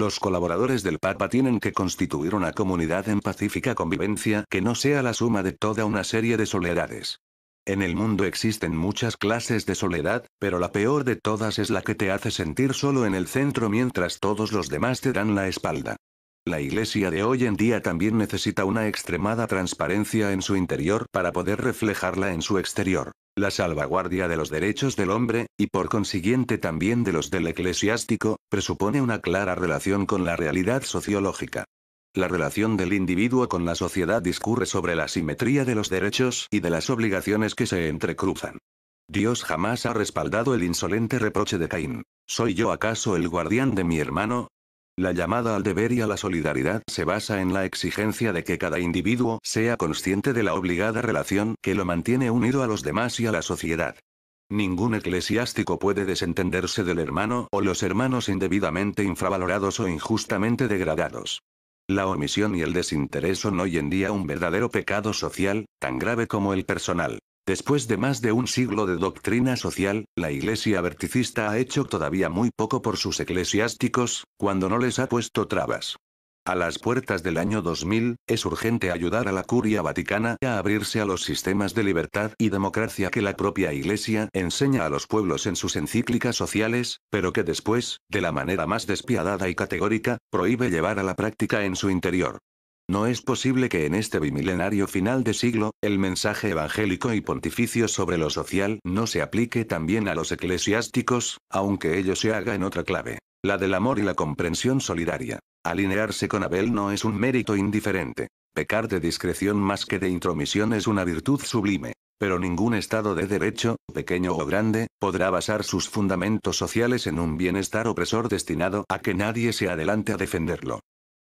Los colaboradores del Papa tienen que constituir una comunidad en pacífica convivencia que no sea la suma de toda una serie de soledades. En el mundo existen muchas clases de soledad, pero la peor de todas es la que te hace sentir solo en el centro mientras todos los demás te dan la espalda. La Iglesia de hoy en día también necesita una extremada transparencia en su interior para poder reflejarla en su exterior. La salvaguardia de los derechos del hombre, y por consiguiente también de los del eclesiástico, presupone una clara relación con la realidad sociológica. La relación del individuo con la sociedad discurre sobre la simetría de los derechos y de las obligaciones que se entrecruzan. Dios jamás ha respaldado el insolente reproche de Caín. ¿Soy yo acaso el guardián de mi hermano? La llamada al deber y a la solidaridad se basa en la exigencia de que cada individuo sea consciente de la obligada relación que lo mantiene unido a los demás y a la sociedad. Ningún eclesiástico puede desentenderse del hermano o los hermanos indebidamente infravalorados o injustamente degradados. La omisión y el desinterés son hoy en día un verdadero pecado social, tan grave como el personal. Después de más de un siglo de doctrina social, la Iglesia verticista ha hecho todavía muy poco por sus eclesiásticos, cuando no les ha puesto trabas. A las puertas del año 2000, es urgente ayudar a la Curia Vaticana a abrirse a los sistemas de libertad y democracia que la propia Iglesia enseña a los pueblos en sus encíclicas sociales, pero que después, de la manera más despiadada y categórica, prohíbe llevar a la práctica en su interior. No es posible que en este bimilenario final de siglo, el mensaje evangélico y pontificio sobre lo social no se aplique también a los eclesiásticos, aunque ello se haga en otra clave, la del amor y la comprensión solidaria. Alinearse con Abel no es un mérito indiferente. Pecar de discreción más que de intromisión es una virtud sublime. Pero ningún Estado de derecho, pequeño o grande, podrá basar sus fundamentos sociales en un bienestar opresor destinado a que nadie se adelante a defenderlo.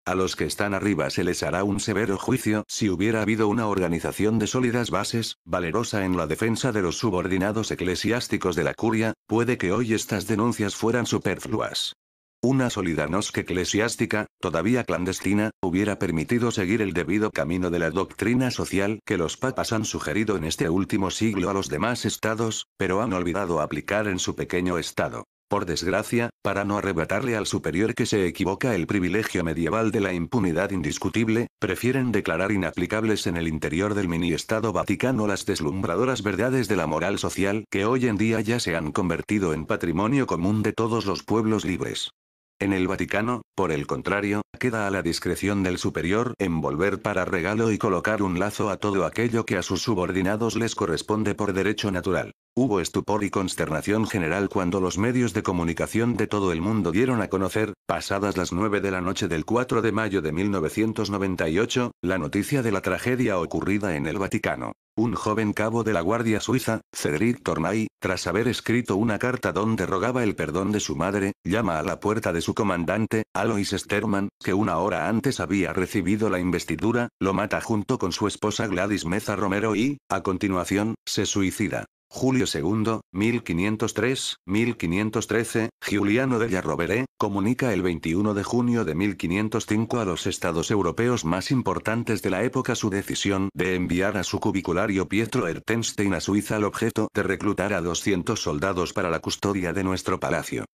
A los que están arriba se les hará un severo juicio si hubiera habido una organización de sólidas bases, valerosa en la defensa de los subordinados eclesiásticos de la curia, puede que hoy estas denuncias fueran superfluas. Una Solidarnosc eclesiástica, todavía clandestina, hubiera permitido seguir el debido camino de la doctrina social que los papas han sugerido en este último siglo a los demás estados, pero han olvidado aplicar en su pequeño estado. Por desgracia, para no arrebatarle al superior que se equivoca el privilegio medieval de la impunidad indiscutible, prefieren declarar inaplicables en el interior del mini-estado vaticano las deslumbradoras verdades de la moral social que hoy en día ya se han convertido en patrimonio común de todos los pueblos libres. En el Vaticano, por el contrario, queda a la discreción del superior envolver para regalo y colocar un lazo a todo aquello que a sus subordinados les corresponde por derecho natural. Hubo estupor y consternación general cuando los medios de comunicación de todo el mundo dieron a conocer, pasadas las 9 de la noche del 4 de mayo de 1998, la noticia de la tragedia ocurrida en el Vaticano. Un joven cabo de la Guardia Suiza, Cédric Tournay, tras haber escrito una carta donde rogaba el perdón de su madre, llama a la puerta de su comandante, Alois Sterman, que una hora antes había recibido la investidura, lo mata junto con su esposa Gladys Meza Romero y, a continuación, se suicida. Julio II, 1503-1513, Giuliano della Rovere, comunica el 21 de junio de 1505 a los estados europeos más importantes de la época su decisión de enviar a su cubiculario Pietro Ertenstein a Suiza al objeto de reclutar a 200 soldados para la custodia de nuestro palacio.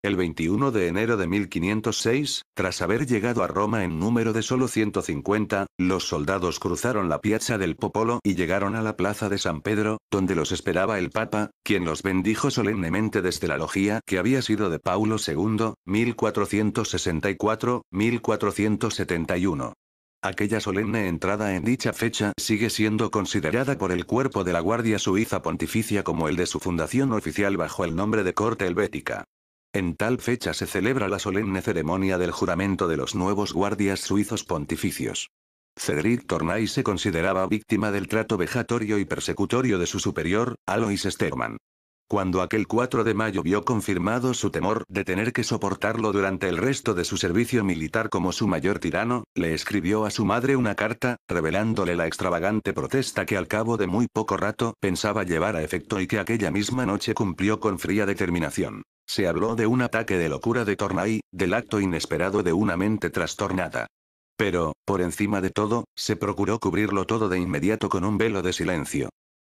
El 21 de enero de 1506, tras haber llegado a Roma en número de solo 150, los soldados cruzaron la Piazza del Popolo y llegaron a la plaza de San Pedro, donde los esperaba el Papa, quien los bendijo solemnemente desde la logía que había sido de Paulo II, 1464-1471. Aquella solemne entrada en dicha fecha sigue siendo considerada por el cuerpo de la Guardia Suiza Pontificia como el de su fundación oficial bajo el nombre de Corte Helvética. En tal fecha se celebra la solemne ceremonia del juramento de los nuevos guardias suizos pontificios. Cédric Tournay se consideraba víctima del trato vejatorio y persecutorio de su superior, Alois Sterman. Cuando aquel 4 de mayo vio confirmado su temor de tener que soportarlo durante el resto de su servicio militar como su mayor tirano, le escribió a su madre una carta, revelándole la extravagante protesta que al cabo de muy poco rato pensaba llevar a efecto y que aquella misma noche cumplió con fría determinación. Se habló de un ataque de locura de Tournay, del acto inesperado de una mente trastornada. Pero, por encima de todo, se procuró cubrirlo todo de inmediato con un velo de silencio.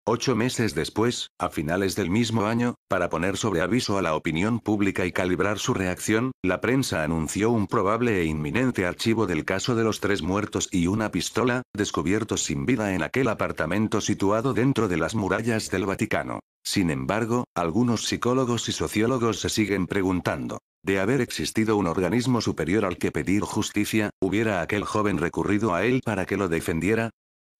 8 meses después, a finales del mismo año, para poner sobre aviso a la opinión pública y calibrar su reacción, la prensa anunció un probable e inminente archivo del caso de los 3 muertos y una pistola, descubiertos sin vida en aquel apartamento situado dentro de las murallas del Vaticano. Sin embargo, algunos psicólogos y sociólogos se siguen preguntando, de haber existido un organismo superior al que pedir justicia, ¿hubiera aquel joven recurrido a él para que lo defendiera?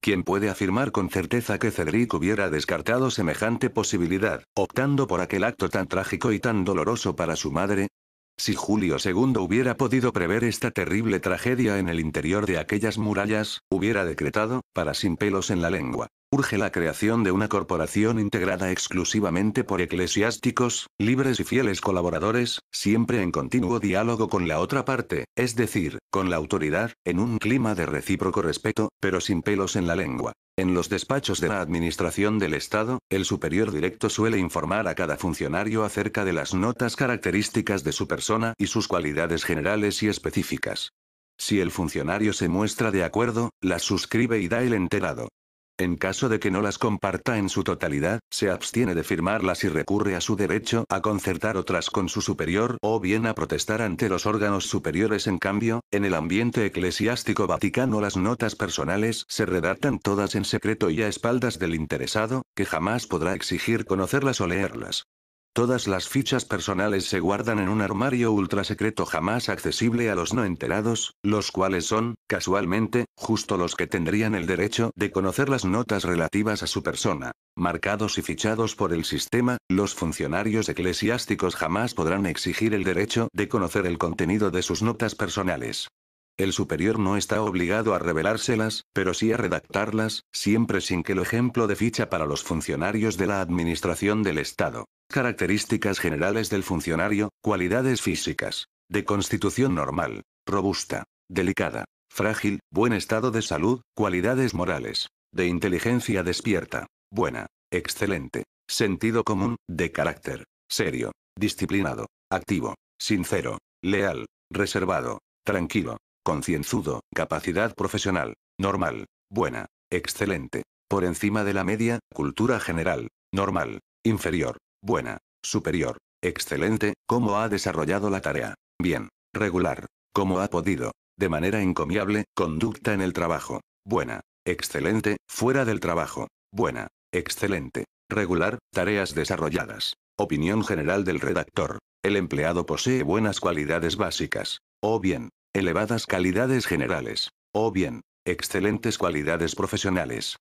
¿Quién puede afirmar con certeza que Cedric hubiera descartado semejante posibilidad, optando por aquel acto tan trágico y tan doloroso para su madre? Si Julio II hubiera podido prever esta terrible tragedia en el interior de aquellas murallas, hubiera decretado, para sin pelos en la lengua, urge la creación de una corporación integrada exclusivamente por eclesiásticos, libres y fieles colaboradores, siempre en continuo diálogo con la otra parte, es decir, con la autoridad, en un clima de recíproco respeto, pero sin pelos en la lengua. En los despachos de la administración del Estado, el superior directo suele informar a cada funcionario acerca de las notas características de su persona y sus cualidades generales y específicas. Si el funcionario se muestra de acuerdo, las suscribe y da el enterado. En caso de que no las comparta en su totalidad, se abstiene de firmarlas y recurre a su derecho a concertar otras con su superior o bien a protestar ante los órganos superiores. En cambio, en el ambiente eclesiástico vaticano las notas personales se redactan todas en secreto y a espaldas del interesado, que jamás podrá exigir conocerlas o leerlas. Todas las fichas personales se guardan en un armario ultrasecreto jamás accesible a los no enterados, los cuales son, casualmente, justo los que tendrían el derecho de conocer las notas relativas a su persona. Marcados y fichados por el sistema, los funcionarios eclesiásticos jamás podrán exigir el derecho de conocer el contenido de sus notas personales. El superior no está obligado a revelárselas, pero sí a redactarlas, siempre sin que lo ejemplo de ficha para los funcionarios de la administración del Estado. Características generales del funcionario, cualidades físicas. De constitución normal, robusta, delicada, frágil, buen estado de salud, cualidades morales. De inteligencia despierta, buena, excelente. Sentido común, de carácter, serio, disciplinado, activo, sincero, leal, reservado, tranquilo, concienzudo, capacidad profesional, normal, buena, excelente. Por encima de la media, cultura general, normal, inferior, buena, superior, excelente. ¿Cómo ha desarrollado la tarea? Bien, regular, ¿cómo ha podido? De manera encomiable, conducta en el trabajo, buena, excelente. Fuera del trabajo, buena, excelente, regular, tareas desarrolladas. Opinión general del redactor. El empleado posee buenas cualidades básicas, o bien, elevadas calidades generales, o bien, excelentes cualidades profesionales.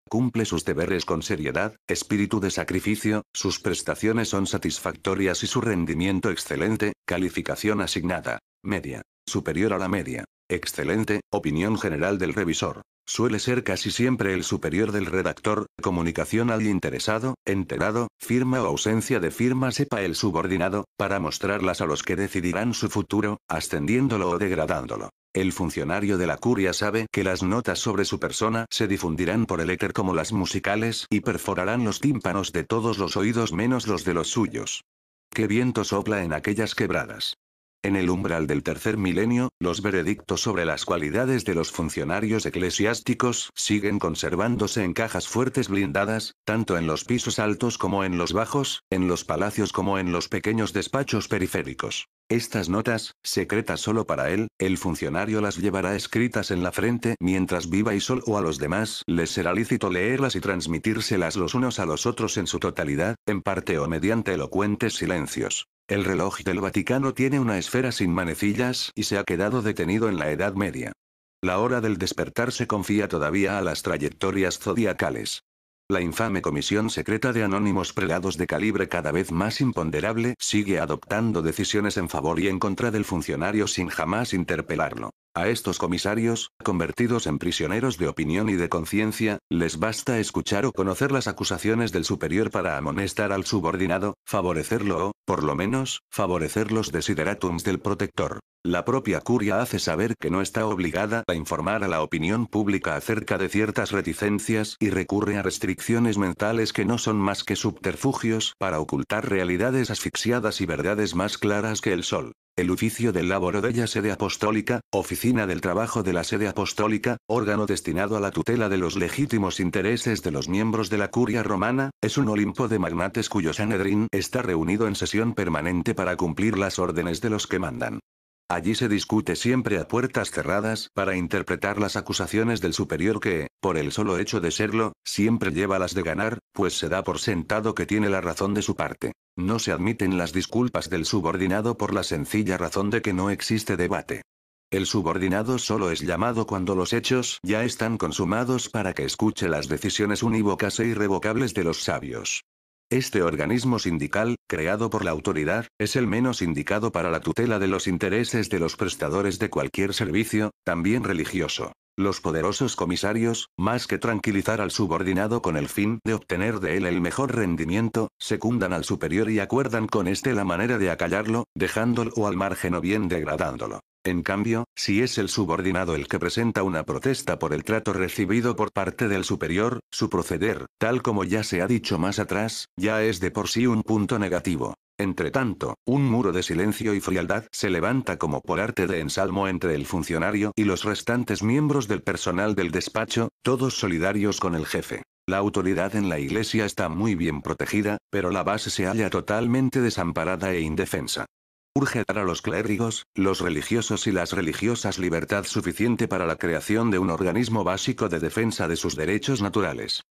Cumple sus deberes con seriedad, espíritu de sacrificio, sus prestaciones son satisfactorias y su rendimiento excelente. Calificación asignada, media, superior a la media, excelente. Opinión general del revisor. Suele ser casi siempre el superior del redactor. Comunicación al interesado, enterado, firma o ausencia de firma sepa el subordinado, para mostrarlas a los que decidirán su futuro, ascendiéndolo o degradándolo. El funcionario de la curia sabe que las notas sobre su persona se difundirán por el éter como las musicales y perforarán los tímpanos de todos los oídos menos los de los suyos. ¿Qué viento sopla en aquellas quebradas? En el umbral del tercer milenio, los veredictos sobre las cualidades de los funcionarios eclesiásticos siguen conservándose en cajas fuertes blindadas, tanto en los pisos altos como en los bajos, en los palacios como en los pequeños despachos periféricos. Estas notas, secretas solo para él, el funcionario las llevará escritas en la frente mientras viva y solo a los demás les será lícito leerlas y transmitírselas los unos a los otros en su totalidad, en parte o mediante elocuentes silencios. El reloj del Vaticano tiene una esfera sin manecillas y se ha quedado detenido en la Edad Media. La hora del despertar se confía todavía a las trayectorias zodiacales. La infame comisión secreta de anónimos prelados de calibre cada vez más imponderable sigue adoptando decisiones en favor y en contra del funcionario sin jamás interpelarlo. A estos comisarios, convertidos en prisioneros de opinión y de conciencia, les basta escuchar o conocer las acusaciones del superior para amonestar al subordinado, favorecerlo o, por lo menos, favorecer los desideratums del protector. La propia curia hace saber que no está obligada a informar a la opinión pública acerca de ciertas reticencias y recurre a restricciones mentales que no son más que subterfugios para ocultar realidades asfixiadas y verdades más claras que el sol. El oficio del laboro della sede apostólica, oficina del trabajo de la sede apostólica, órgano destinado a la tutela de los legítimos intereses de los miembros de la curia romana, es un Olimpo de magnates cuyo Sanedrín está reunido en sesión permanente para cumplir las órdenes de los que mandan. Allí se discute siempre a puertas cerradas para interpretar las acusaciones del superior que, por el solo hecho de serlo, siempre lleva las de ganar, pues se da por sentado que tiene la razón de su parte. No se admiten las disculpas del subordinado por la sencilla razón de que no existe debate. El subordinado solo es llamado cuando los hechos ya están consumados para que escuche las decisiones unívocas e irrevocables de los sabios. Este organismo sindical, creado por la autoridad, es el menos indicado para la tutela de los intereses de los prestadores de cualquier servicio, también religioso. Los poderosos comisarios, más que tranquilizar al subordinado con el fin de obtener de él el mejor rendimiento, secundan al superior y acuerdan con éste la manera de acallarlo, dejándolo al margen o bien degradándolo. En cambio, si es el subordinado el que presenta una protesta por el trato recibido por parte del superior, su proceder, tal como ya se ha dicho más atrás, ya es de por sí un punto negativo. Entretanto, un muro de silencio y frialdad se levanta como por arte de ensalmo entre el funcionario y los restantes miembros del personal del despacho, todos solidarios con el jefe. La autoridad en la iglesia está muy bien protegida, pero la base se halla totalmente desamparada e indefensa. Urge dar a los clérigos, los religiosos y las religiosas libertad suficiente para la creación de un organismo básico de defensa de sus derechos naturales.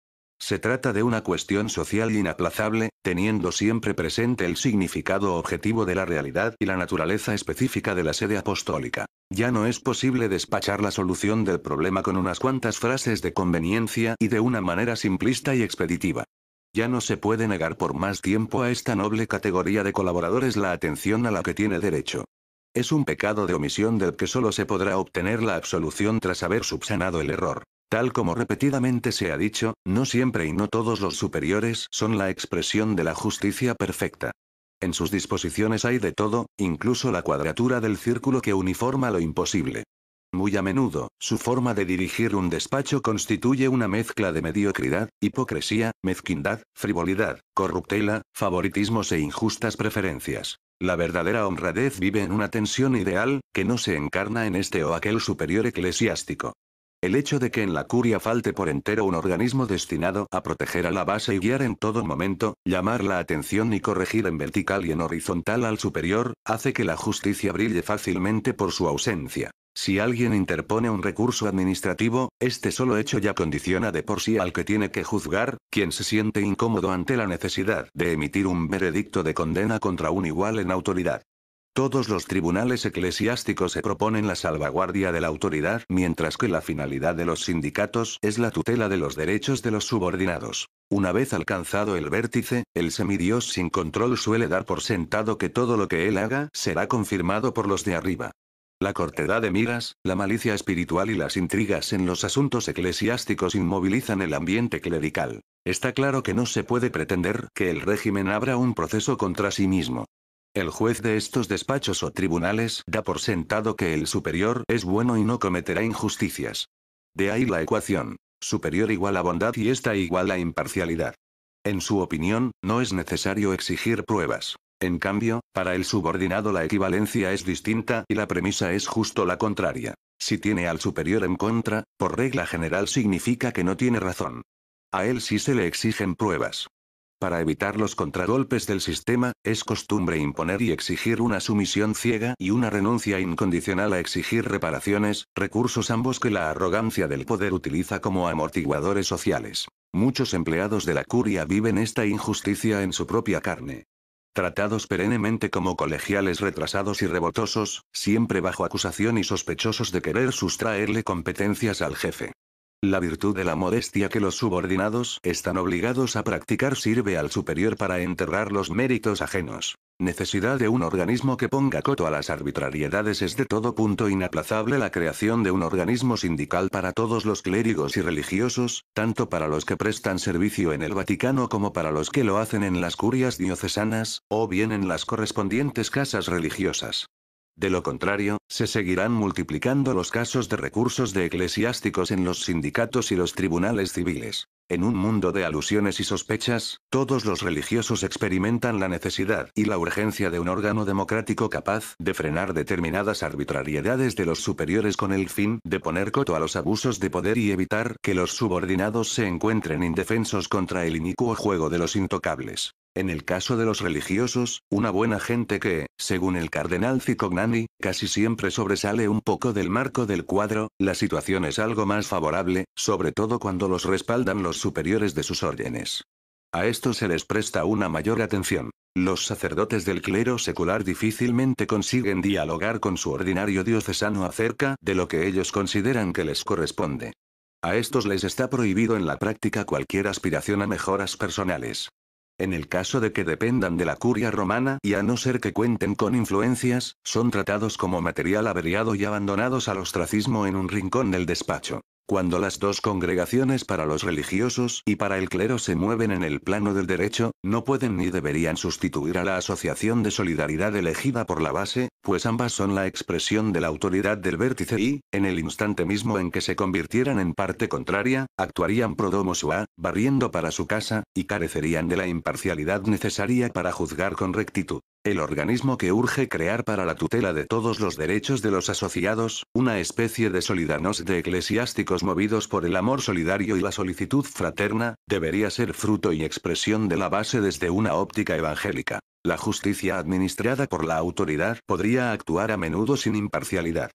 Se trata de una cuestión social inaplazable, teniendo siempre presente el significado objetivo de la realidad y la naturaleza específica de la sede apostólica. Ya no es posible despachar la solución del problema con unas cuantas frases de conveniencia y de una manera simplista y expeditiva. Ya no se puede negar por más tiempo a esta noble categoría de colaboradores la atención a la que tiene derecho. Es un pecado de omisión del que solo se podrá obtener la absolución tras haber subsanado el error. Tal como repetidamente se ha dicho, no siempre y no todos los superiores son la expresión de la justicia perfecta. En sus disposiciones hay de todo, incluso la cuadratura del círculo que uniforma lo imposible. Muy a menudo, su forma de dirigir un despacho constituye una mezcla de mediocridad, hipocresía, mezquindad, frivolidad, corruptela, favoritismos e injustas preferencias. La verdadera honradez vive en una tensión ideal, que no se encarna en este o aquel superior eclesiástico. El hecho de que en la curia falte por entero un organismo destinado a proteger a la base y guiar en todo momento, llamar la atención y corregir en vertical y en horizontal al superior, hace que la justicia brille fácilmente por su ausencia. Si alguien interpone un recurso administrativo, este solo hecho ya condiciona de por sí al que tiene que juzgar, quien se siente incómodo ante la necesidad de emitir un veredicto de condena contra un igual en autoridad. Todos los tribunales eclesiásticos se proponen la salvaguardia de la autoridad, mientras que la finalidad de los sindicatos es la tutela de los derechos de los subordinados. Una vez alcanzado el vértice, el semidios sin control suele dar por sentado que todo lo que él haga será confirmado por los de arriba. La cortedad de miras, la malicia espiritual y las intrigas en los asuntos eclesiásticos inmovilizan el ambiente clerical. Está claro que no se puede pretender que el régimen abra un proceso contra sí mismo. El juez de estos despachos o tribunales da por sentado que el superior es bueno y no cometerá injusticias. De ahí la ecuación: superior igual a bondad y esta igual a imparcialidad. En su opinión, no es necesario exigir pruebas. En cambio, para el subordinado la equivalencia es distinta y la premisa es justo la contraria. Si tiene al superior en contra, por regla general significa que no tiene razón. A él sí se le exigen pruebas. Para evitar los contragolpes del sistema, es costumbre imponer y exigir una sumisión ciega y una renuncia incondicional a exigir reparaciones, recursos ambos que la arrogancia del poder utiliza como amortiguadores sociales. Muchos empleados de la curia viven esta injusticia en su propia carne. Tratados perennemente como colegiales retrasados y revoltosos, siempre bajo acusación y sospechosos de querer sustraerle competencias al jefe. La virtud de la modestia que los subordinados están obligados a practicar sirve al superior para enterrar los méritos ajenos. Necesidad de un organismo que ponga coto a las arbitrariedades. Es de todo punto inaplazable la creación de un organismo sindical para todos los clérigos y religiosos, tanto para los que prestan servicio en el Vaticano como para los que lo hacen en las curias diocesanas, o bien en las correspondientes casas religiosas. De lo contrario, se seguirán multiplicando los casos de recursos de eclesiásticos en los sindicatos y los tribunales civiles. En un mundo de alusiones y sospechas, todos los religiosos experimentan la necesidad y la urgencia de un órgano democrático capaz de frenar determinadas arbitrariedades de los superiores con el fin de poner coto a los abusos de poder y evitar que los subordinados se encuentren indefensos contra el inicuo juego de los intocables. En el caso de los religiosos, una buena gente que, según el cardenal Cicognani, casi siempre sobresale un poco del marco del cuadro, la situación es algo más favorable, sobre todo cuando los respaldan los superiores de sus órdenes. A esto se les presta una mayor atención. Los sacerdotes del clero secular difícilmente consiguen dialogar con su ordinario diocesano acerca de lo que ellos consideran que les corresponde. A estos les está prohibido en la práctica cualquier aspiración a mejoras personales. En el caso de que dependan de la curia romana y a no ser que cuenten con influencias, son tratados como material averiado y abandonados al ostracismo en un rincón del despacho. Cuando las dos congregaciones para los religiosos y para el clero se mueven en el plano del derecho, no pueden ni deberían sustituir a la asociación de solidaridad elegida por la base, pues ambas son la expresión de la autoridad del vértice y, en el instante mismo en que se convirtieran en parte contraria, actuarían pro domo sua, barriendo para su casa, y carecerían de la imparcialidad necesaria para juzgar con rectitud. El organismo que urge crear para la tutela de todos los derechos de los asociados, una especie de solidarnos de eclesiásticos movidos por el amor solidario y la solicitud fraterna, debería ser fruto y expresión de la base desde una óptica evangélica. La justicia administrada por la autoridad podría actuar a menudo sin imparcialidad.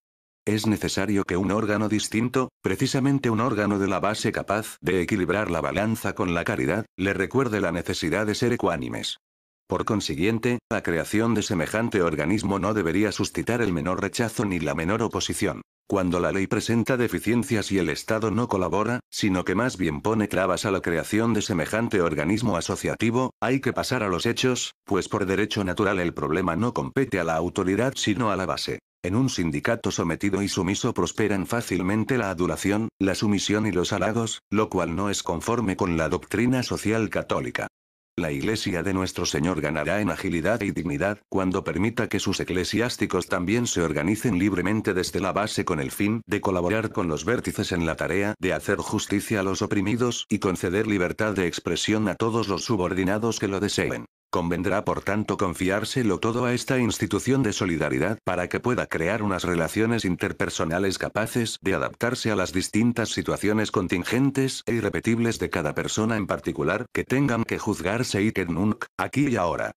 Es necesario que un órgano distinto, precisamente un órgano de la base capaz de equilibrar la balanza con la caridad, le recuerde la necesidad de ser ecuánimes. Por consiguiente, la creación de semejante organismo no debería suscitar el menor rechazo ni la menor oposición. Cuando la ley presenta deficiencias y el Estado no colabora, sino que más bien pone trabas a la creación de semejante organismo asociativo, hay que pasar a los hechos, pues por derecho natural el problema no compete a la autoridad sino a la base. En un sindicato sometido y sumiso prosperan fácilmente la adulación, la sumisión y los halagos, lo cual no es conforme con la doctrina social católica. La Iglesia de nuestro Señor ganará en agilidad y dignidad cuando permita que sus eclesiásticos también se organicen libremente desde la base con el fin de colaborar con los vértices en la tarea de hacer justicia a los oprimidos y conceder libertad de expresión a todos los subordinados que lo deseen. Convendrá por tanto confiárselo todo a esta institución de solidaridad para que pueda crear unas relaciones interpersonales capaces de adaptarse a las distintas situaciones contingentes e irrepetibles de cada persona en particular que tengan que juzgarse y que nunc, aquí y ahora.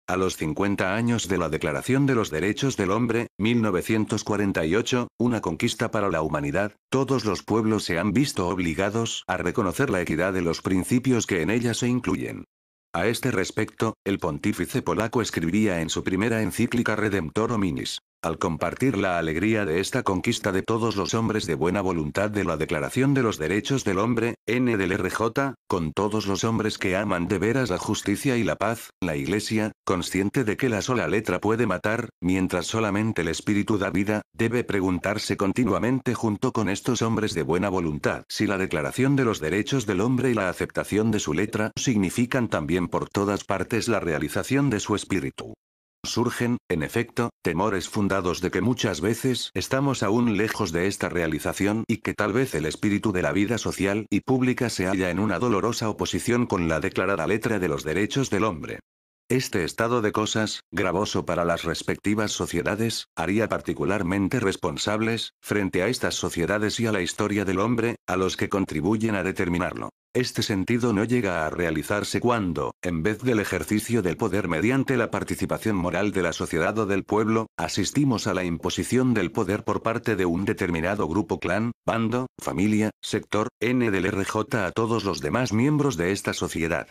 A los 50 años de la Declaración de los Derechos del Hombre, 1948, una conquista para la humanidad, todos los pueblos se han visto obligados a reconocer la equidad de los principios que en ella se incluyen. A este respecto, el pontífice polaco escribía en su primera encíclica Redemptor Hominis. Al compartir la alegría de esta conquista de todos los hombres de buena voluntad de la Declaración de los Derechos del Hombre, N. del RJ, con todos los hombres que aman de veras la justicia y la paz, la Iglesia, consciente de que la sola letra puede matar, mientras solamente el espíritu da vida, debe preguntarse continuamente junto con estos hombres de buena voluntad si la Declaración de los Derechos del Hombre y la aceptación de su letra significan también por todas partes la realización de su espíritu. Surgen, en efecto, temores fundados de que muchas veces estamos aún lejos de esta realización y que tal vez el espíritu de la vida social y pública se halla en una dolorosa oposición con la declarada letra de los derechos del hombre. Este estado de cosas, gravoso para las respectivas sociedades, haría particularmente responsables, frente a estas sociedades y a la historia del hombre, a los que contribuyen a determinarlo. Este sentido no llega a realizarse cuando, en vez del ejercicio del poder mediante la participación moral de la sociedad o del pueblo, asistimos a la imposición del poder por parte de un determinado grupo, clan, bando, familia, sector, N del RJ a todos los demás miembros de esta sociedad.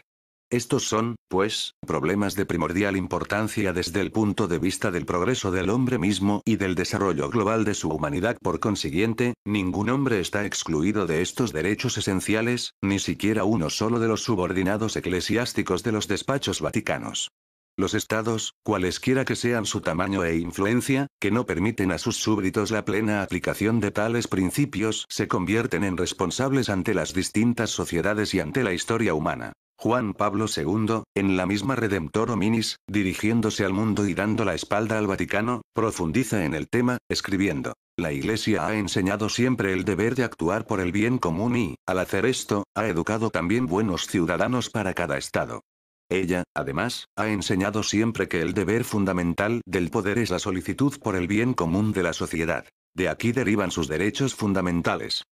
Estos son, pues, problemas de primordial importancia desde el punto de vista del progreso del hombre mismo y del desarrollo global de su humanidad. Por consiguiente, ningún hombre está excluido de estos derechos esenciales, ni siquiera uno solo de los subordinados eclesiásticos de los despachos vaticanos. Los estados, cualesquiera que sean su tamaño e influencia, que no permiten a sus súbditos la plena aplicación de tales principios, se convierten en responsables ante las distintas sociedades y ante la historia humana. Juan Pablo II, en la misma Redemptor Hominis, dirigiéndose al mundo y dando la espalda al Vaticano, profundiza en el tema, escribiendo: la Iglesia ha enseñado siempre el deber de actuar por el bien común y, al hacer esto, ha educado también buenos ciudadanos para cada estado. Ella, además, ha enseñado siempre que el deber fundamental del poder es la solicitud por el bien común de la sociedad. De aquí derivan sus derechos fundamentales.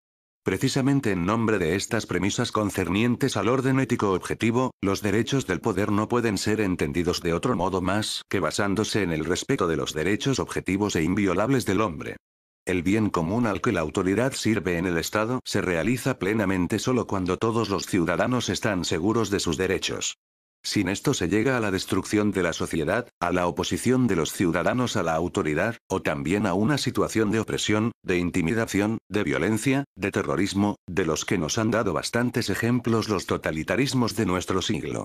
Precisamente en nombre de estas premisas concernientes al orden ético objetivo, los derechos del poder no pueden ser entendidos de otro modo más que basándose en el respeto de los derechos objetivos e inviolables del hombre. El bien común al que la autoridad sirve en el Estado se realiza plenamente solo cuando todos los ciudadanos están seguros de sus derechos. Sin esto se llega a la destrucción de la sociedad, a la oposición de los ciudadanos a la autoridad, o también a una situación de opresión, de intimidación, de violencia, de terrorismo, de los que nos han dado bastantes ejemplos los totalitarismos de nuestro siglo.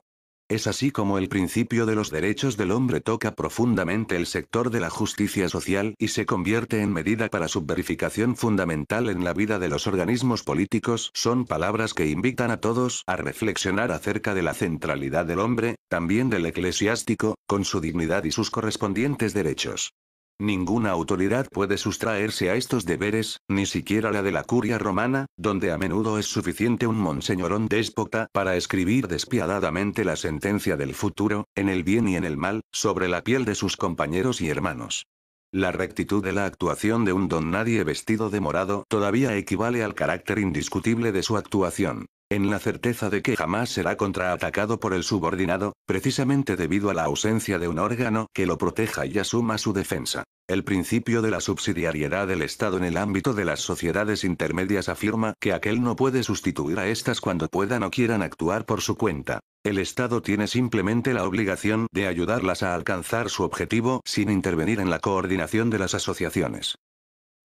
Es así como el principio de los derechos del hombre toca profundamente el sector de la justicia social y se convierte en medida para su verificación fundamental en la vida de los organismos políticos. Son palabras que invitan a todos a reflexionar acerca de la centralidad del hombre, también del eclesiástico, con su dignidad y sus correspondientes derechos. Ninguna autoridad puede sustraerse a estos deberes, ni siquiera la de la curia romana, donde a menudo es suficiente un monseñorón déspota para escribir despiadadamente la sentencia del futuro, en el bien y en el mal, sobre la piel de sus compañeros y hermanos. La rectitud de la actuación de un don nadie vestido de morado todavía equivale al carácter indiscutible de su actuación, en la certeza de que jamás será contraatacado por el subordinado, precisamente debido a la ausencia de un órgano que lo proteja y asuma su defensa. El principio de la subsidiariedad del Estado en el ámbito de las sociedades intermedias afirma que aquel no puede sustituir a estas cuando puedan o quieran actuar por su cuenta. El Estado tiene simplemente la obligación de ayudarlas a alcanzar su objetivo sin intervenir en la coordinación de las asociaciones.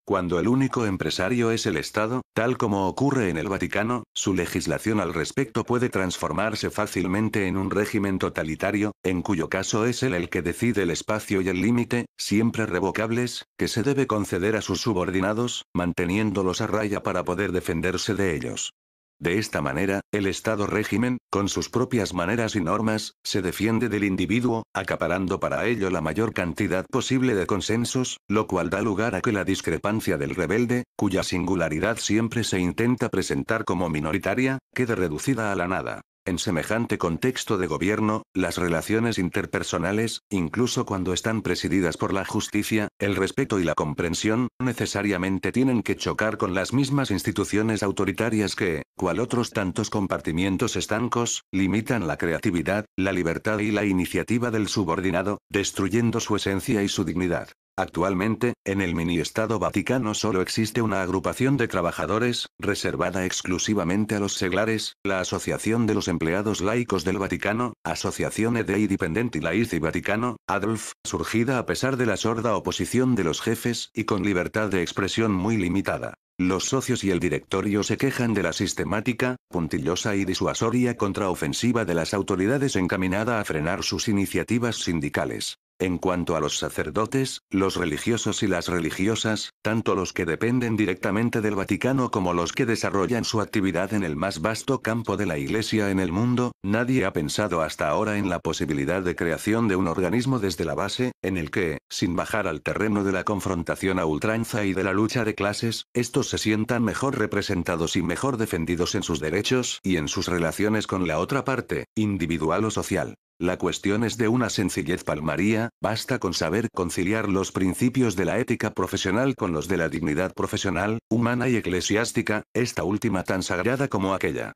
Cuando el único empresario es el Estado, tal como ocurre en el Vaticano, su legislación al respecto puede transformarse fácilmente en un régimen totalitario, en cuyo caso es él el que decide el espacio y el límite, siempre revocables, que se debe conceder a sus subordinados, manteniéndolos a raya para poder defenderse de ellos. De esta manera, el Estado-régimen, con sus propias maneras y normas, se defiende del individuo, acaparando para ello la mayor cantidad posible de consensos, lo cual da lugar a que la discrepancia del rebelde, cuya singularidad siempre se intenta presentar como minoritaria, quede reducida a la nada. En semejante contexto de gobierno, las relaciones interpersonales, incluso cuando están presididas por la justicia, el respeto y la comprensión, necesariamente tienen que chocar con las mismas instituciones autoritarias que, cual otros tantos compartimientos estancos, limitan la creatividad, la libertad y la iniciativa del subordinado, destruyendo su esencia y su dignidad. Actualmente, en el mini-estado vaticano solo existe una agrupación de trabajadores, reservada exclusivamente a los seglares, la Asociación de los Empleados Laicos del Vaticano, Asociazione dei Dipendenti Laici Vaticano, ADLF, surgida a pesar de la sorda oposición de los jefes y con libertad de expresión muy limitada. Los socios y el directorio se quejan de la sistemática, puntillosa y disuasoria contraofensiva de las autoridades encaminada a frenar sus iniciativas sindicales. En cuanto a los sacerdotes, los religiosos y las religiosas, tanto los que dependen directamente del Vaticano como los que desarrollan su actividad en el más vasto campo de la Iglesia en el mundo, nadie ha pensado hasta ahora en la posibilidad de creación de un organismo desde la base, en el que, sin bajar al terreno de la confrontación a ultranza y de la lucha de clases, estos se sientan mejor representados y mejor defendidos en sus derechos y en sus relaciones con la otra parte, individual o social. La cuestión es de una sencillez palmaria, basta con saber conciliar los principios de la ética profesional con los de la dignidad profesional, humana y eclesiástica, esta última tan sagrada como aquella.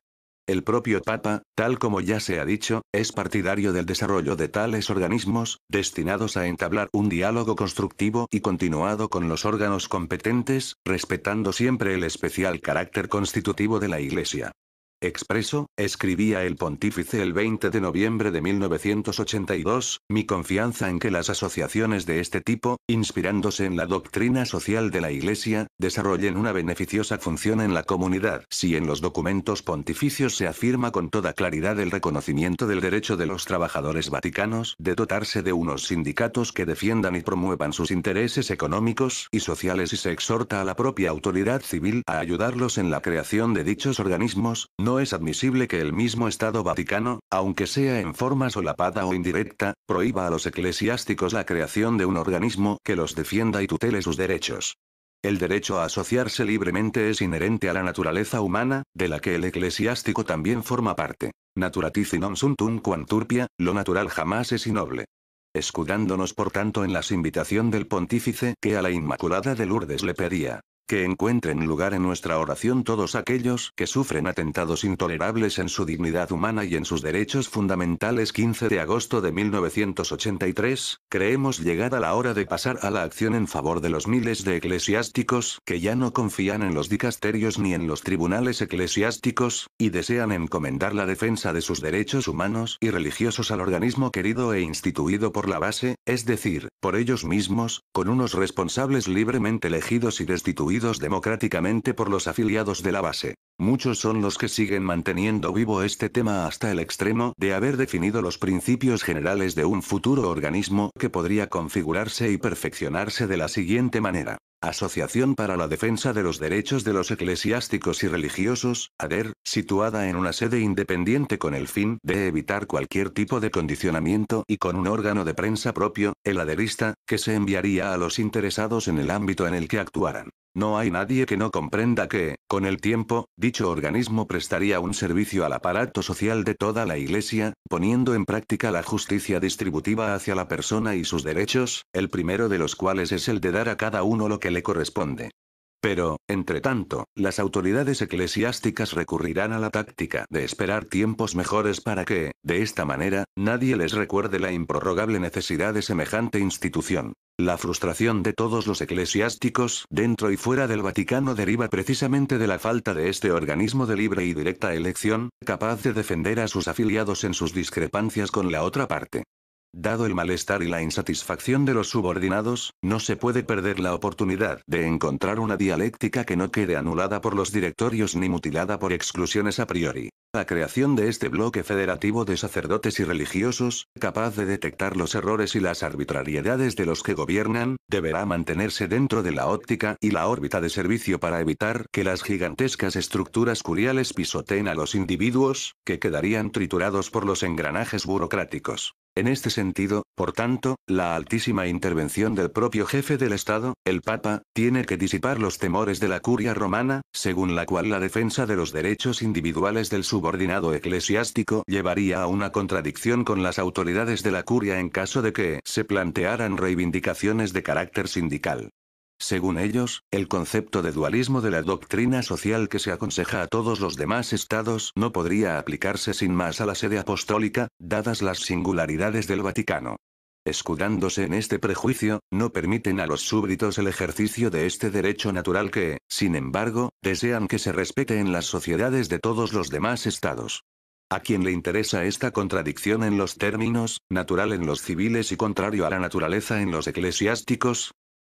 El propio Papa, tal como ya se ha dicho, es partidario del desarrollo de tales organismos, destinados a entablar un diálogo constructivo y continuado con los órganos competentes, respetando siempre el especial carácter constitutivo de la Iglesia. Expreso, escribía el pontífice el 20 de noviembre de 1982, mi confianza en que las asociaciones de este tipo, inspirándose en la doctrina social de la Iglesia, desarrollen una beneficiosa función en la comunidad. Si en los documentos pontificios se afirma con toda claridad el reconocimiento del derecho de los trabajadores vaticanos de dotarse de unos sindicatos que defiendan y promuevan sus intereses económicos y sociales y se exhorta a la propia autoridad civil a ayudarlos en la creación de dichos organismos, no no es admisible que el mismo Estado Vaticano, aunque sea en forma solapada o indirecta, prohíba a los eclesiásticos la creación de un organismo que los defienda y tutele sus derechos. El derecho a asociarse libremente es inherente a la naturaleza humana, de la que el eclesiástico también forma parte. Naturatici non sunt unquam turpia, lo natural jamás es innoble. Escudándonos por tanto en las invitación del pontífice que a la Inmaculada de Lourdes le pedía, que encuentren lugar en nuestra oración todos aquellos que sufren atentados intolerables en su dignidad humana y en sus derechos fundamentales. 15 de agosto de 1983, creemos llegada la hora de pasar a la acción en favor de los miles de eclesiásticos que ya no confían en los dicasterios ni en los tribunales eclesiásticos, y desean encomendar la defensa de sus derechos humanos y religiosos al organismo querido e instituido por la base, es decir, por ellos mismos, con unos responsables libremente elegidos y destituidos democráticamente por los afiliados de la base. Muchos son los que siguen manteniendo vivo este tema hasta el extremo de haber definido los principios generales de un futuro organismo que podría configurarse y perfeccionarse de la siguiente manera. Asociación para la Defensa de los Derechos de los Eclesiásticos y Religiosos, ADER, situada en una sede independiente con el fin de evitar cualquier tipo de condicionamiento y con un órgano de prensa propio, el aderista, que se enviaría a los interesados en el ámbito en el que actuaran. No hay nadie que no comprenda que, con el tiempo, dicho organismo prestaría un servicio al aparato social de toda la Iglesia, poniendo en práctica la justicia distributiva hacia la persona y sus derechos, el primero de los cuales es el de dar a cada uno lo que le corresponde. Pero, entre tanto, las autoridades eclesiásticas recurrirán a la táctica de esperar tiempos mejores para que, de esta manera, nadie les recuerde la improrrogable necesidad de semejante institución. La frustración de todos los eclesiásticos, dentro y fuera del Vaticano, deriva precisamente de la falta de este organismo de libre y directa elección, capaz de defender a sus afiliados en sus discrepancias con la otra parte. Dado el malestar y la insatisfacción de los subordinados, no se puede perder la oportunidad de encontrar una dialéctica que no quede anulada por los directorios ni mutilada por exclusiones a priori. La creación de este bloque federativo de sacerdotes y religiosos, capaz de detectar los errores y las arbitrariedades de los que gobiernan, deberá mantenerse dentro de la óptica y la órbita de servicio para evitar que las gigantescas estructuras curiales pisoteen a los individuos, que quedarían triturados por los engranajes burocráticos. En este sentido, por tanto, la altísima intervención del propio jefe del Estado, el Papa, tiene que disipar los temores de la curia romana, según la cual la defensa de los derechos individuales del subordinado eclesiástico llevaría a una contradicción con las autoridades de la curia en caso de que se plantearan reivindicaciones de carácter sindical. Según ellos, el concepto de dualismo de la doctrina social que se aconseja a todos los demás estados no podría aplicarse sin más a la sede apostólica, dadas las singularidades del Vaticano. Escudándose en este prejuicio, no permiten a los súbditos el ejercicio de este derecho natural que, sin embargo, desean que se respete en las sociedades de todos los demás estados. A quien le interesa esta contradicción en los términos, natural en los civiles y contrario a la naturaleza en los eclesiásticos,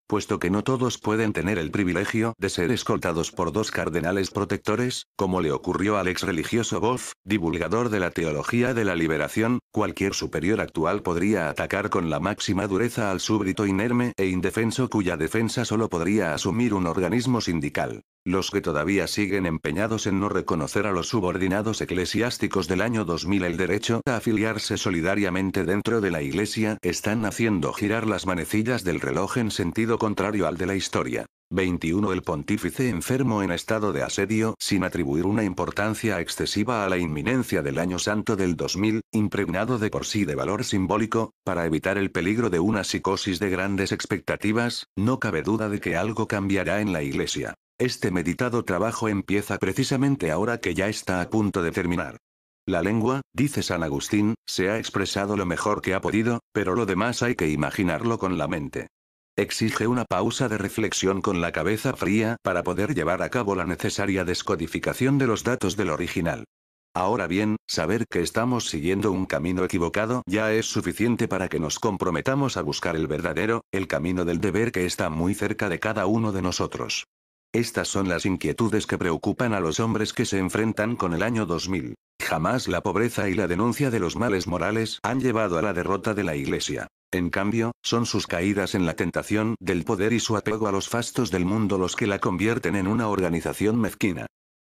puesto que no todos pueden tener el privilegio de ser escoltados por dos cardenales protectores, como le ocurrió al ex religioso Boff, divulgador de la teología de la liberación, cualquier superior actual podría atacar con la máxima dureza al súbdito inerme e indefenso cuya defensa solo podría asumir un organismo sindical. Los que todavía siguen empeñados en no reconocer a los subordinados eclesiásticos del año 2000 el derecho a afiliarse solidariamente dentro de la Iglesia están haciendo girar las manecillas del reloj en sentido contrario al de la historia. 21. El pontífice enfermo en estado de asedio, sin atribuir una importancia excesiva a la inminencia del año santo del 2000, impregnado de por sí de valor simbólico, para evitar el peligro de una psicosis de grandes expectativas, no cabe duda de que algo cambiará en la Iglesia. Este meditado trabajo empieza precisamente ahora que ya está a punto de terminar. La lengua, dice San Agustín, se ha expresado lo mejor que ha podido, pero lo demás hay que imaginarlo con la mente. Exige una pausa de reflexión con la cabeza fría para poder llevar a cabo la necesaria descodificación de los datos del original. Ahora bien, saber que estamos siguiendo un camino equivocado ya es suficiente para que nos comprometamos a buscar el verdadero, el camino del deber que está muy cerca de cada uno de nosotros. Estas son las inquietudes que preocupan a los hombres que se enfrentan con el año 2000. Jamás la pobreza y la denuncia de los males morales han llevado a la derrota de la Iglesia. En cambio, son sus caídas en la tentación del poder y su apego a los fastos del mundo los que la convierten en una organización mezquina.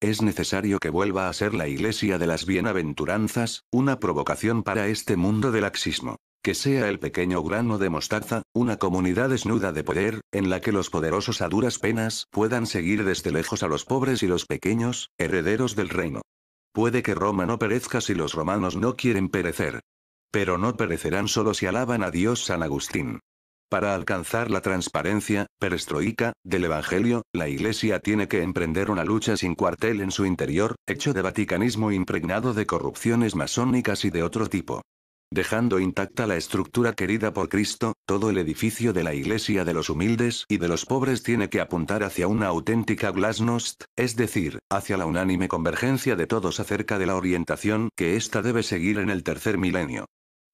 es necesario que vuelva a ser la iglesia de las bienaventuranzas, una provocación para este mundo del laxismo. Que sea el pequeño grano de mostaza, una comunidad desnuda de poder, en la que los poderosos a duras penas puedan seguir desde lejos a los pobres y los pequeños, herederos del reino. Puede que Roma no perezca si los romanos no quieren perecer. Pero no perecerán solo si alaban a Dios. San Agustín. Para alcanzar la transparencia, perestroika, del Evangelio, la Iglesia tiene que emprender una lucha sin cuartel en su interior, hecho de vaticanismo impregnado de corrupciones masónicas y de otro tipo. Dejando intacta la estructura querida por Cristo, todo el edificio de la Iglesia de los humildes y de los pobres tiene que apuntar hacia una auténtica glasnost, es decir, hacia la unánime convergencia de todos acerca de la orientación que ésta debe seguir en el tercer milenio.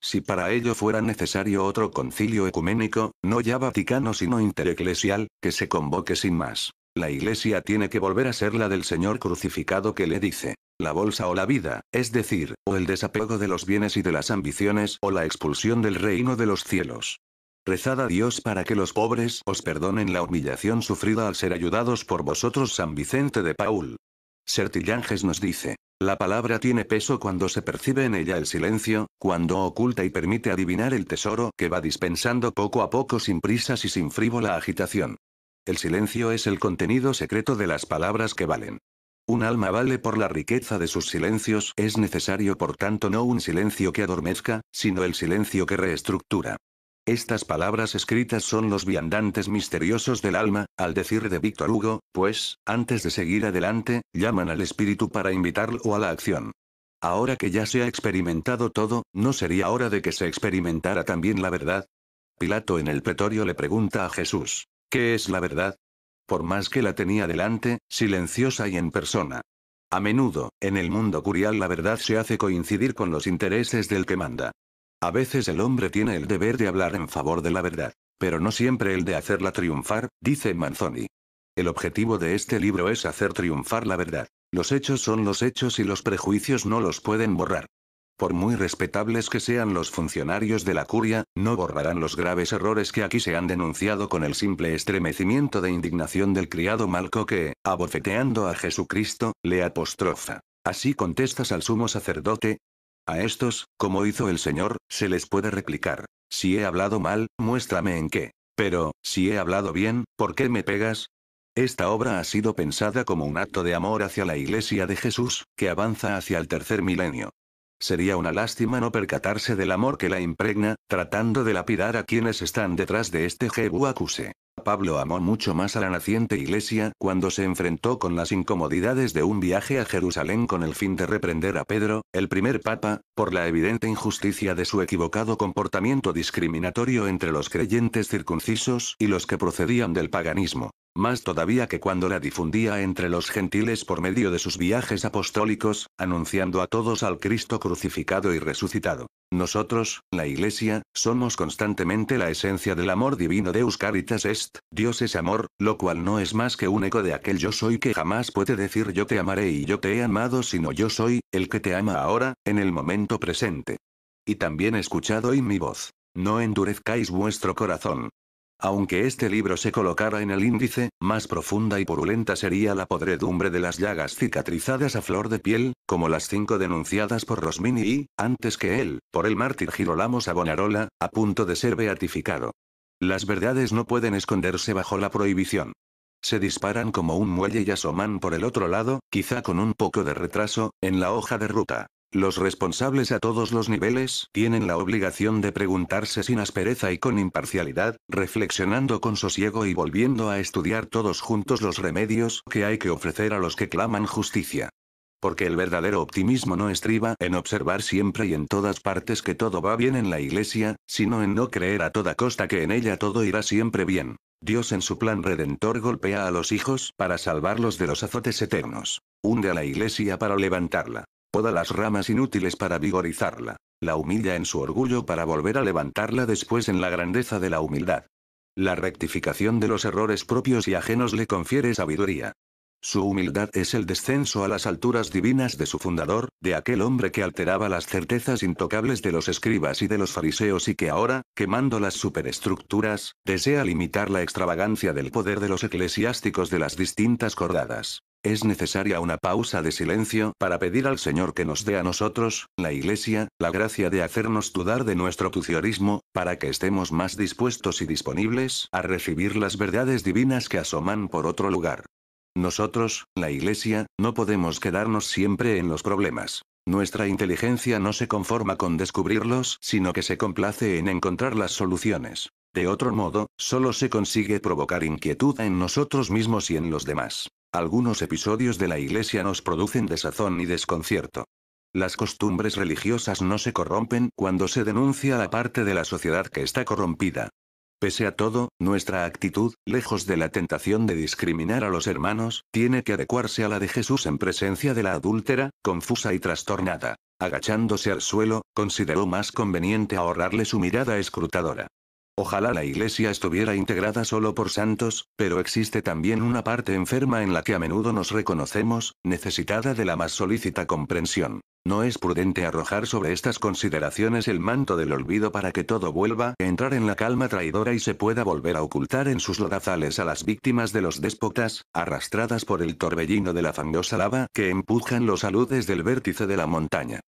Si para ello fuera necesario otro concilio ecuménico, no ya vaticano sino intereclesial, que se convoque sin más. La Iglesia tiene que volver a ser la del Señor crucificado que le dice: la bolsa o la vida, es decir, o el desapego de los bienes y de las ambiciones o la expulsión del reino de los cielos. Rezad a Dios para que los pobres os perdonen la humillación sufrida al ser ayudados por vosotros. San Vicente de Paul. Sertillanges nos dice: la palabra tiene peso cuando se percibe en ella el silencio, cuando oculta y permite adivinar el tesoro que va dispensando poco a poco sin prisas y sin frívola agitación. El silencio es el contenido secreto de las palabras que valen. Un alma vale por la riqueza de sus silencios. Es necesario por tanto no un silencio que adormezca, sino el silencio que reestructura. Estas palabras escritas son los viandantes misteriosos del alma, al decir de Víctor Hugo, pues, antes de seguir adelante, llaman al espíritu para invitarlo a la acción. Ahora que ya se ha experimentado todo, ¿no sería hora de que se experimentara también la verdad? Pilato en el pretorio le pregunta a Jesús: ¿qué es la verdad? Por más que la tenía delante, silenciosa y en persona. A menudo, en el mundo curial la verdad se hace coincidir con los intereses del que manda. A veces el hombre tiene el deber de hablar en favor de la verdad, pero no siempre el de hacerla triunfar, dice Manzoni. El objetivo de este libro es hacer triunfar la verdad. Los hechos son los hechos y los prejuicios no los pueden borrar. Por muy respetables que sean los funcionarios de la curia, no borrarán los graves errores que aquí se han denunciado con el simple estremecimiento de indignación del criado Malco que, abofeteando a Jesucristo, le apostrofa: ¿así contestas al sumo sacerdote? A estos, como hizo el Señor, se les puede replicar: si he hablado mal, muéstrame en qué. Pero, si he hablado bien, ¿por qué me pegas? Esta obra ha sido pensada como un acto de amor hacia la Iglesia de Jesús, que avanza hacia el tercer milenio. Sería una lástima no percatarse del amor que la impregna, tratando de lapidar a quienes están detrás de este jebu acuse. Pablo amó mucho más a la naciente iglesia cuando se enfrentó con las incomodidades de un viaje a Jerusalén con el fin de reprender a Pedro, el primer papa, por la evidente injusticia de su equivocado comportamiento discriminatorio entre los creyentes circuncisos y los que procedían del paganismo. Más todavía que cuando la difundía entre los gentiles por medio de sus viajes apostólicos, anunciando a todos al Cristo crucificado y resucitado. Nosotros, la Iglesia, somos constantemente la esencia del amor divino. Deus caritas est, Dios es amor, lo cual no es más que un eco de aquel yo soy que jamás puede decir yo te amaré y yo te he amado, sino yo soy, el que te ama ahora, en el momento presente. Y también escuchad hoy mi voz. No endurezcáis vuestro corazón. Aunque este libro se colocara en el índice, más profunda y purulenta sería la podredumbre de las llagas cicatrizadas a flor de piel, como las 5 denunciadas por Rosmini y, antes que él, por el mártir Girolamo Savonarola, a punto de ser beatificado. Las verdades no pueden esconderse bajo la prohibición. Se disparan como un muelle y asoman por el otro lado, quizá con un poco de retraso, en la hoja de ruta. Los responsables a todos los niveles tienen la obligación de preguntarse sin aspereza y con imparcialidad, reflexionando con sosiego y volviendo a estudiar todos juntos los remedios que hay que ofrecer a los que claman justicia. Porque el verdadero optimismo no estriba en observar siempre y en todas partes que todo va bien en la Iglesia, sino en no creer a toda costa que en ella todo irá siempre bien. Dios en su plan redentor golpea a los hijos para salvarlos de los azotes eternos. Hunde a la Iglesia para levantarla. Poda las ramas inútiles para vigorizarla. La humilla en su orgullo para volver a levantarla después en la grandeza de la humildad. La rectificación de los errores propios y ajenos le confiere sabiduría. Su humildad es el descenso a las alturas divinas de su fundador, de aquel hombre que alteraba las certezas intocables de los escribas y de los fariseos y que ahora, quemando las superestructuras, desea limitar la extravagancia del poder de los eclesiásticos de las distintas cordadas. Es necesaria una pausa de silencio para pedir al Señor que nos dé a nosotros, la Iglesia, la gracia de hacernos dudar de nuestro tuciorismo, para que estemos más dispuestos y disponibles a recibir las verdades divinas que asoman por otro lugar. Nosotros, la Iglesia, no podemos quedarnos siempre en los problemas. Nuestra inteligencia no se conforma con descubrirlos, sino que se complace en encontrar las soluciones. De otro modo, solo se consigue provocar inquietud en nosotros mismos y en los demás. Algunos episodios de la Iglesia nos producen desazón y desconcierto. Las costumbres religiosas no se corrompen cuando se denuncia la parte de la sociedad que está corrompida. Pese a todo, nuestra actitud, lejos de la tentación de discriminar a los hermanos, tiene que adecuarse a la de Jesús en presencia de la adúltera, confusa y trastornada. Agachándose al suelo, consideró más conveniente ahorrarle su mirada escrutadora. Ojalá la Iglesia estuviera integrada solo por santos, pero existe también una parte enferma en la que a menudo nos reconocemos, necesitada de la más solícita comprensión. No es prudente arrojar sobre estas consideraciones el manto del olvido para que todo vuelva a entrar en la calma traidora y se pueda volver a ocultar en sus lodazales a las víctimas de los déspotas, arrastradas por el torbellino de la fangosa lava que empujan los aludes del vértice de la montaña.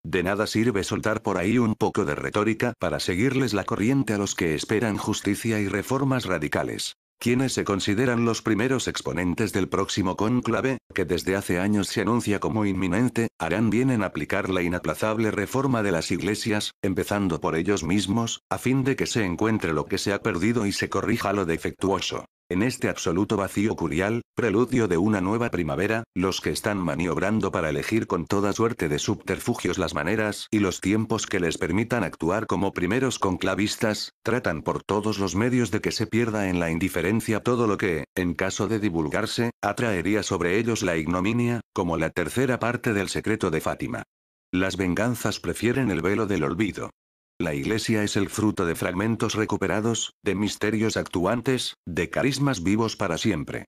De nada sirve soltar por ahí un poco de retórica para seguirles la corriente a los que esperan justicia y reformas radicales. Quienes se consideran los primeros exponentes del próximo cónclave, que desde hace años se anuncia como inminente, harán bien en aplicar la inaplazable reforma de las iglesias, empezando por ellos mismos, a fin de que se encuentre lo que se ha perdido y se corrija lo defectuoso. En este absoluto vacío curial, preludio de una nueva primavera, los que están maniobrando para elegir con toda suerte de subterfugios las maneras y los tiempos que les permitan actuar como primeros conclavistas, tratan por todos los medios de que se pierda en la indiferencia todo lo que, en caso de divulgarse, atraería sobre ellos la ignominia, como la tercera parte del secreto de Fátima. Las venganzas prefieren el velo del olvido. La Iglesia es el fruto de fragmentos recuperados, de misterios actuantes, de carismas vivos para siempre.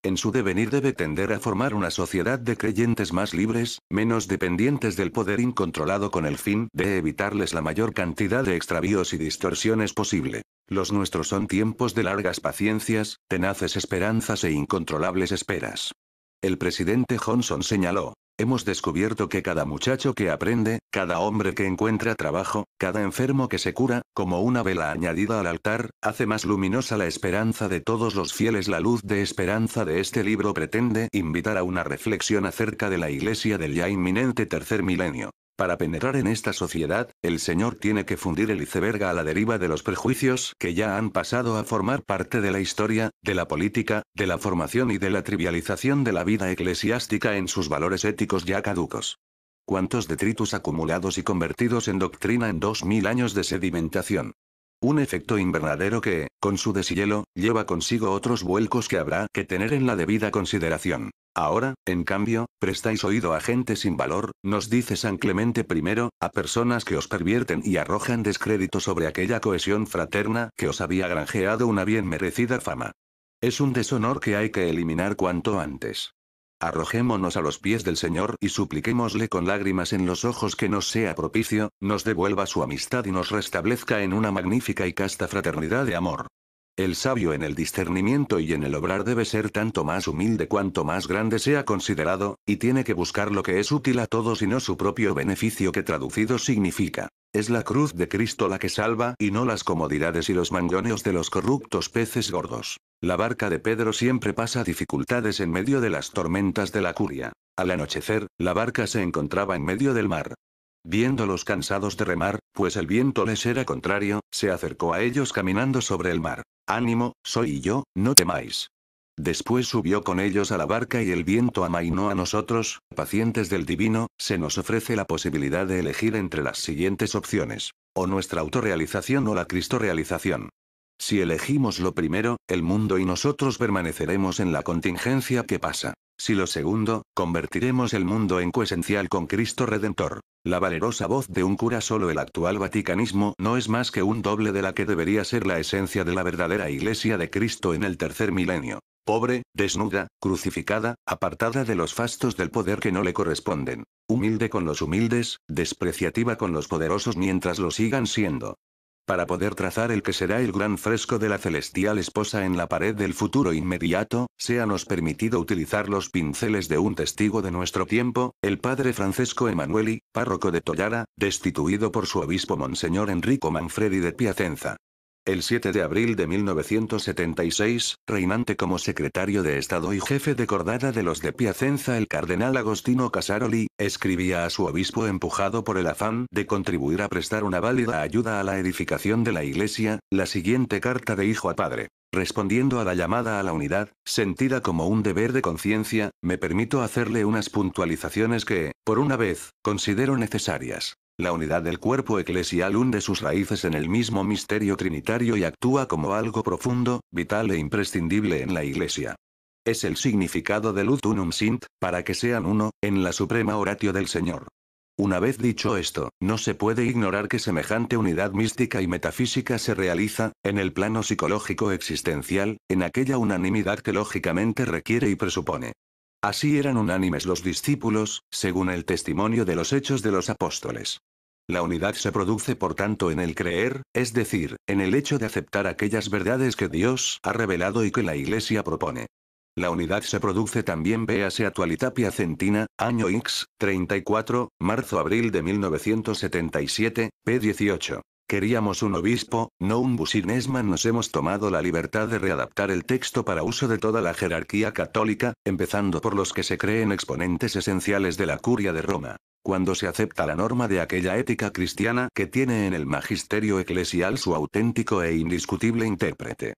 En su devenir debe tender a formar una sociedad de creyentes más libres, menos dependientes del poder incontrolado con el fin de evitarles la mayor cantidad de extravíos y distorsiones posible. Los nuestros son tiempos de largas paciencias, tenaces esperanzas e incontrolables esperas. El presidente Johnson señaló: hemos descubierto que cada muchacho que aprende, cada hombre que encuentra trabajo, cada enfermo que se cura, como una vela añadida al altar, hace más luminosa la esperanza de todos los fieles. La luz de esperanza de este libro pretende invitar a una reflexión acerca de la Iglesia del ya inminente tercer milenio. Para penetrar en esta sociedad, el Señor tiene que fundir el iceberg a la deriva de los prejuicios que ya han pasado a formar parte de la historia, de la política, de la formación y de la trivialización de la vida eclesiástica en sus valores éticos ya caducos. ¿Cuántos detritus acumulados y convertidos en doctrina en 2000 años de sedimentación? Un efecto invernadero que, con su deshielo, lleva consigo otros vuelcos que habrá que tener en la debida consideración. Ahora, en cambio, prestáis oído a gente sin valor, nos dice San Clemente I, a personas que os pervierten y arrojan descrédito sobre aquella cohesión fraterna que os había granjeado una bien merecida fama. Es un deshonor que hay que eliminar cuanto antes. Arrojémonos a los pies del Señor y supliquémosle con lágrimas en los ojos que nos sea propicio, nos devuelva su amistad y nos restablezca en una magnífica y casta fraternidad de amor. El sabio en el discernimiento y en el obrar debe ser tanto más humilde cuanto más grande sea considerado, y tiene que buscar lo que es útil a todos y no su propio beneficio, que traducido significa: es la cruz de Cristo la que salva y no las comodidades y los mangoneos de los corruptos peces gordos. La barca de Pedro siempre pasa dificultades en medio de las tormentas de la curia. Al anochecer, la barca se encontraba en medio del mar. Viéndolos cansados de remar, pues el viento les era contrario, se acercó a ellos caminando sobre el mar. Ánimo, soy yo, no temáis. Después subió con ellos a la barca y el viento amainó. A nosotros, pacientes del divino, se nos ofrece la posibilidad de elegir entre las siguientes opciones: o nuestra autorrealización o la cristorealización. Si elegimos lo primero, el mundo y nosotros permaneceremos en la contingencia que pasa. Si lo segundo, convertiremos el mundo en coesencial con Cristo Redentor. La valerosa voz de un cura: solo el actual vaticanismo no es más que un doble de la que debería ser la esencia de la verdadera Iglesia de Cristo en el tercer milenio. Pobre, desnuda, crucificada, apartada de los fastos del poder que no le corresponden. Humilde con los humildes, despreciativa con los poderosos mientras lo sigan siendo. Para poder trazar el que será el gran fresco de la celestial esposa en la pared del futuro inmediato, séanos permitido utilizar los pinceles de un testigo de nuestro tiempo, el padre Francesco Emanueli, párroco de Tollara, destituido por su obispo Monseñor Enrico Manfredi de Piacenza. El 7 de abril de 1976, reinante como secretario de Estado y jefe de cordada de los de Piacenza, el cardenal Agostino Casaroli, escribía a su obispo empujado por el afán de contribuir a prestar una válida ayuda a la edificación de la Iglesia, la siguiente carta de hijo a padre. Respondiendo a la llamada a la unidad, sentida como un deber de conciencia, me permito hacerle unas puntualizaciones que, por una vez, considero necesarias. La unidad del cuerpo eclesial hunde sus raíces en el mismo misterio trinitario y actúa como algo profundo, vital e imprescindible en la Iglesia. Es el significado del ut unum sint, para que sean uno, en la suprema oratio del Señor. Una vez dicho esto, no se puede ignorar que semejante unidad mística y metafísica se realiza, en el plano psicológico existencial, en aquella unanimidad que lógicamente requiere y presupone. Así eran unánimes los discípulos, según el testimonio de los Hechos de los Apóstoles. La unidad se produce por tanto en el creer, es decir, en el hecho de aceptar aquellas verdades que Dios ha revelado y que la Iglesia propone. La unidad se produce también, véase Actualidad Piacentina, año X, 34, marzo-abril de 1977, p. 18. Queríamos un obispo, no un businessman. Nos hemos tomado la libertad de readaptar el texto para uso de toda la jerarquía católica, empezando por los que se creen exponentes esenciales de la curia de Roma. Cuando se acepta la norma de aquella ética cristiana que tiene en el magisterio eclesial su auténtico e indiscutible intérprete.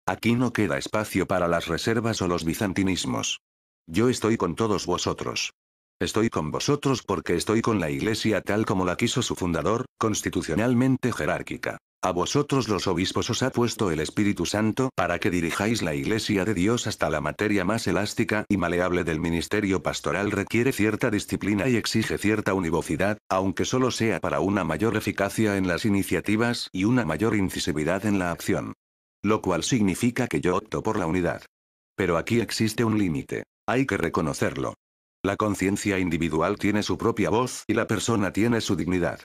Aquí no queda espacio para las reservas o los bizantinismos. Yo estoy con todos vosotros. Estoy con vosotros porque estoy con la Iglesia tal como la quiso su fundador, constitucionalmente jerárquica. A vosotros los obispos os ha puesto el Espíritu Santo para que dirijáis la Iglesia de Dios hasta la materia más elástica y maleable del ministerio pastoral. Requiere cierta disciplina y exige cierta univocidad, aunque solo sea para una mayor eficacia en las iniciativas y una mayor incisividad en la acción. Lo cual significa que yo opto por la unidad. Pero aquí existe un límite. Hay que reconocerlo. La conciencia individual tiene su propia voz y la persona tiene su dignidad.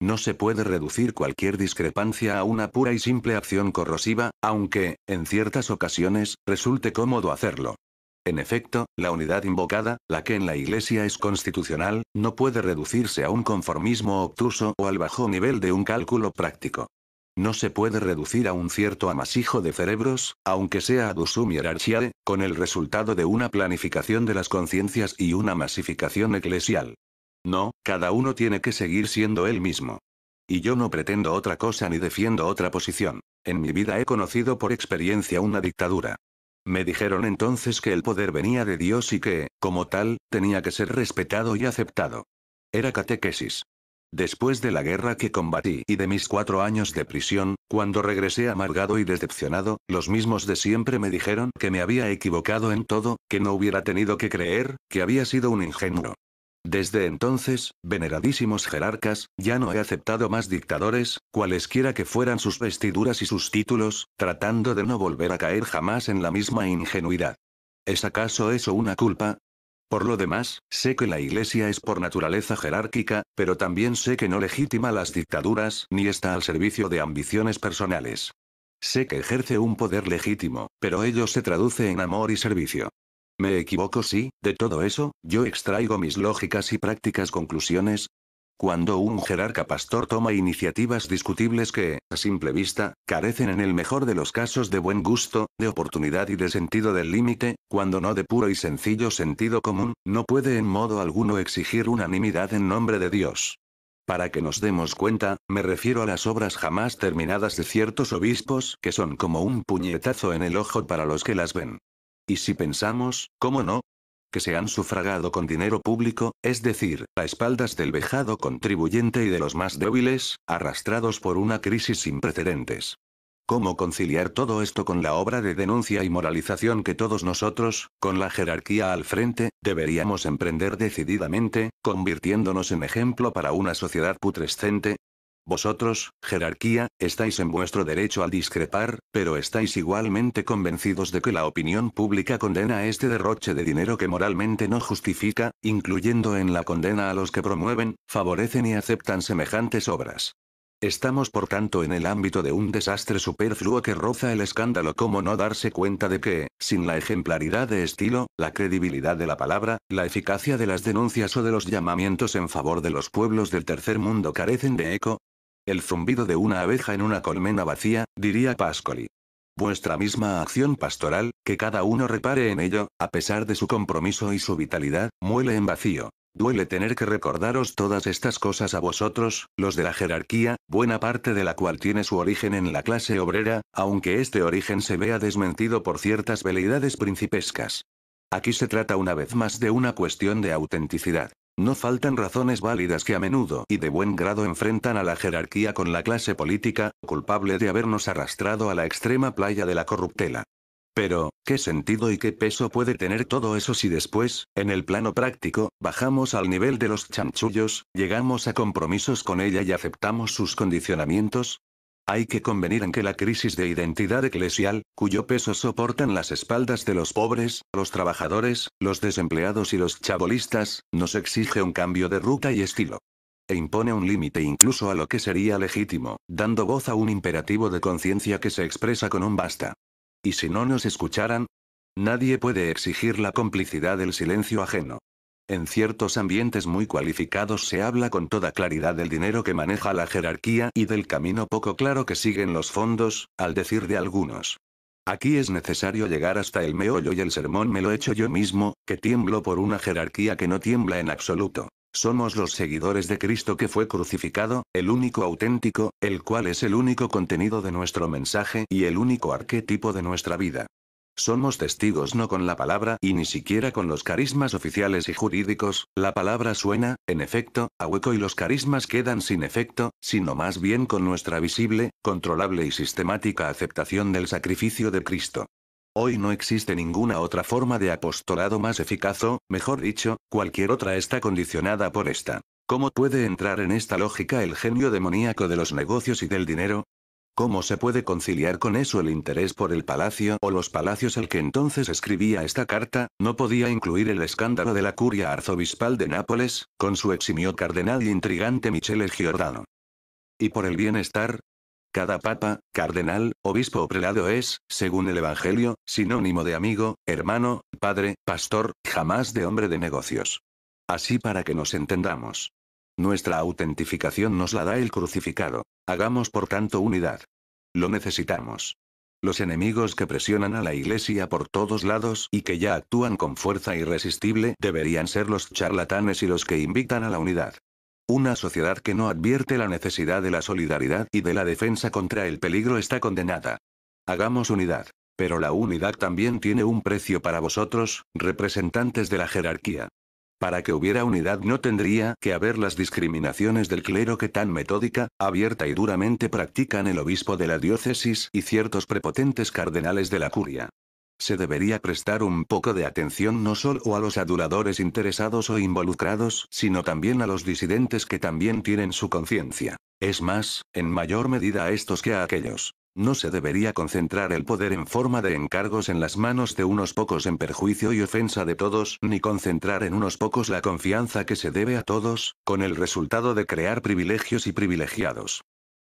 No se puede reducir cualquier discrepancia a una pura y simple acción corrosiva, aunque, en ciertas ocasiones, resulte cómodo hacerlo. En efecto, la unidad invocada, la que en la Iglesia es constitucional, no puede reducirse a un conformismo obtuso o al bajo nivel de un cálculo práctico. No se puede reducir a un cierto amasijo de cerebros, aunque sea ad usum hierarchiae, con el resultado de una planificación de las conciencias y una masificación eclesial. No, cada uno tiene que seguir siendo él mismo. Y yo no pretendo otra cosa ni defiendo otra posición. En mi vida he conocido por experiencia una dictadura. Me dijeron entonces que el poder venía de Dios y que, como tal, tenía que ser respetado y aceptado. Era catequesis. Después de la guerra que combatí y de mis 4 años de prisión, cuando regresé amargado y decepcionado, los mismos de siempre me dijeron que me había equivocado en todo, que no hubiera tenido que creer, que había sido un ingenuo. Desde entonces, veneradísimos jerarcas, ya no he aceptado más dictadores, cualesquiera que fueran sus vestiduras y sus títulos, tratando de no volver a caer jamás en la misma ingenuidad. ¿Es acaso eso una culpa? Por lo demás, sé que la Iglesia es por naturaleza jerárquica, pero también sé que no legitima las dictaduras ni está al servicio de ambiciones personales. Sé que ejerce un poder legítimo, pero ello se traduce en amor y servicio. ¿Me equivoco? Sí, de todo eso, yo extraigo mis lógicas y prácticas conclusiones. Cuando un jerarca pastor toma iniciativas discutibles que, a simple vista, carecen en el mejor de los casos de buen gusto, de oportunidad y de sentido del límite, cuando no de puro y sencillo sentido común, no puede en modo alguno exigir unanimidad en nombre de Dios. Para que nos demos cuenta, me refiero a las obras jamás terminadas de ciertos obispos que son como un puñetazo en el ojo para los que las ven. Y si pensamos, ¿cómo no?, que se han sufragado con dinero público, es decir, a espaldas del vejado contribuyente y de los más débiles, arrastrados por una crisis sin precedentes. ¿Cómo conciliar todo esto con la obra de denuncia y moralización que todos nosotros, con la jerarquía al frente, deberíamos emprender decididamente, convirtiéndonos en ejemplo para una sociedad putrescente? Vosotros, jerarquía, estáis en vuestro derecho al discrepar, pero estáis igualmente convencidos de que la opinión pública condena este derroche de dinero que moralmente no justifica, incluyendo en la condena a los que promueven, favorecen y aceptan semejantes obras. Estamos por tanto en el ámbito de un desastre superfluo que roza el escándalo. ¿Cómo no darse cuenta de que, sin la ejemplaridad de estilo, la credibilidad de la palabra, la eficacia de las denuncias o de los llamamientos en favor de los pueblos del tercer mundo carecen de eco? El zumbido de una abeja en una colmena vacía, diría Pascoli. Vuestra misma acción pastoral, que cada uno repare en ello, a pesar de su compromiso y su vitalidad, muele en vacío. Duele tener que recordaros todas estas cosas a vosotros, los de la jerarquía, buena parte de la cual tiene su origen en la clase obrera, aunque este origen se vea desmentido por ciertas veleidades principescas. Aquí se trata una vez más de una cuestión de autenticidad. No faltan razones válidas que a menudo y de buen grado enfrentan a la jerarquía con la clase política, culpable de habernos arrastrado a la extrema playa de la corruptela. Pero, ¿qué sentido y qué peso puede tener todo eso si después, en el plano práctico, bajamos al nivel de los chanchullos, llegamos a compromisos con ella y aceptamos sus condicionamientos? Hay que convenir en que la crisis de identidad eclesial, cuyo peso soportan las espaldas de los pobres, los trabajadores, los desempleados y los chabolistas, nos exige un cambio de ruta y estilo. E impone un límite incluso a lo que sería legítimo, dando voz a un imperativo de conciencia que se expresa con un basta. ¿Y si no nos escucharan? Nadie puede exigir la complicidad del silencio ajeno. En ciertos ambientes muy cualificados se habla con toda claridad del dinero que maneja la jerarquía y del camino poco claro que siguen los fondos, al decir de algunos. Aquí es necesario llegar hasta el meollo y el sermón me lo echo yo mismo, que tiemblo por una jerarquía que no tiembla en absoluto. Somos los seguidores de Cristo que fue crucificado, el único auténtico, el cual es el único contenido de nuestro mensaje y el único arquetipo de nuestra vida. Somos testigos no con la palabra y ni siquiera con los carismas oficiales y jurídicos, la palabra suena, en efecto, a hueco y los carismas quedan sin efecto, sino más bien con nuestra visible, controlable y sistemática aceptación del sacrificio de Cristo. Hoy no existe ninguna otra forma de apostolado más eficaz o, mejor dicho, cualquier otra está condicionada por esta. ¿Cómo puede entrar en esta lógica el genio demoníaco de los negocios y del dinero? ¿Cómo se puede conciliar con eso el interés por el palacio o los palacios? El que entonces escribía esta carta, no podía incluir el escándalo de la curia arzobispal de Nápoles, con su eximio cardenal y intrigante Michele Giordano. ¿Y por el bienestar? Cada papa, cardenal, obispo o prelado es, según el Evangelio, sinónimo de amigo, hermano, padre, pastor, jamás de hombre de negocios. Así para que nos entendamos. Nuestra autentificación nos la da el crucificado. Hagamos por tanto unidad. Lo necesitamos. Los enemigos que presionan a la Iglesia por todos lados y que ya actúan con fuerza irresistible deberían ser los charlatanes y los que invitan a la unidad. Una sociedad que no advierte la necesidad de la solidaridad y de la defensa contra el peligro está condenada. Hagamos unidad. Pero la unidad también tiene un precio para vosotros, representantes de la jerarquía. Para que hubiera unidad no tendría que haber las discriminaciones del clero que tan metódica, abierta y duramente practican el obispo de la diócesis y ciertos prepotentes cardenales de la curia. Se debería prestar un poco de atención no solo a los aduladores interesados o involucrados, sino también a los disidentes que también tienen su conciencia. Es más, en mayor medida a estos que a aquellos. No se debería concentrar el poder en forma de encargos en las manos de unos pocos en perjuicio y ofensa de todos, ni concentrar en unos pocos la confianza que se debe a todos, con el resultado de crear privilegios y privilegiados.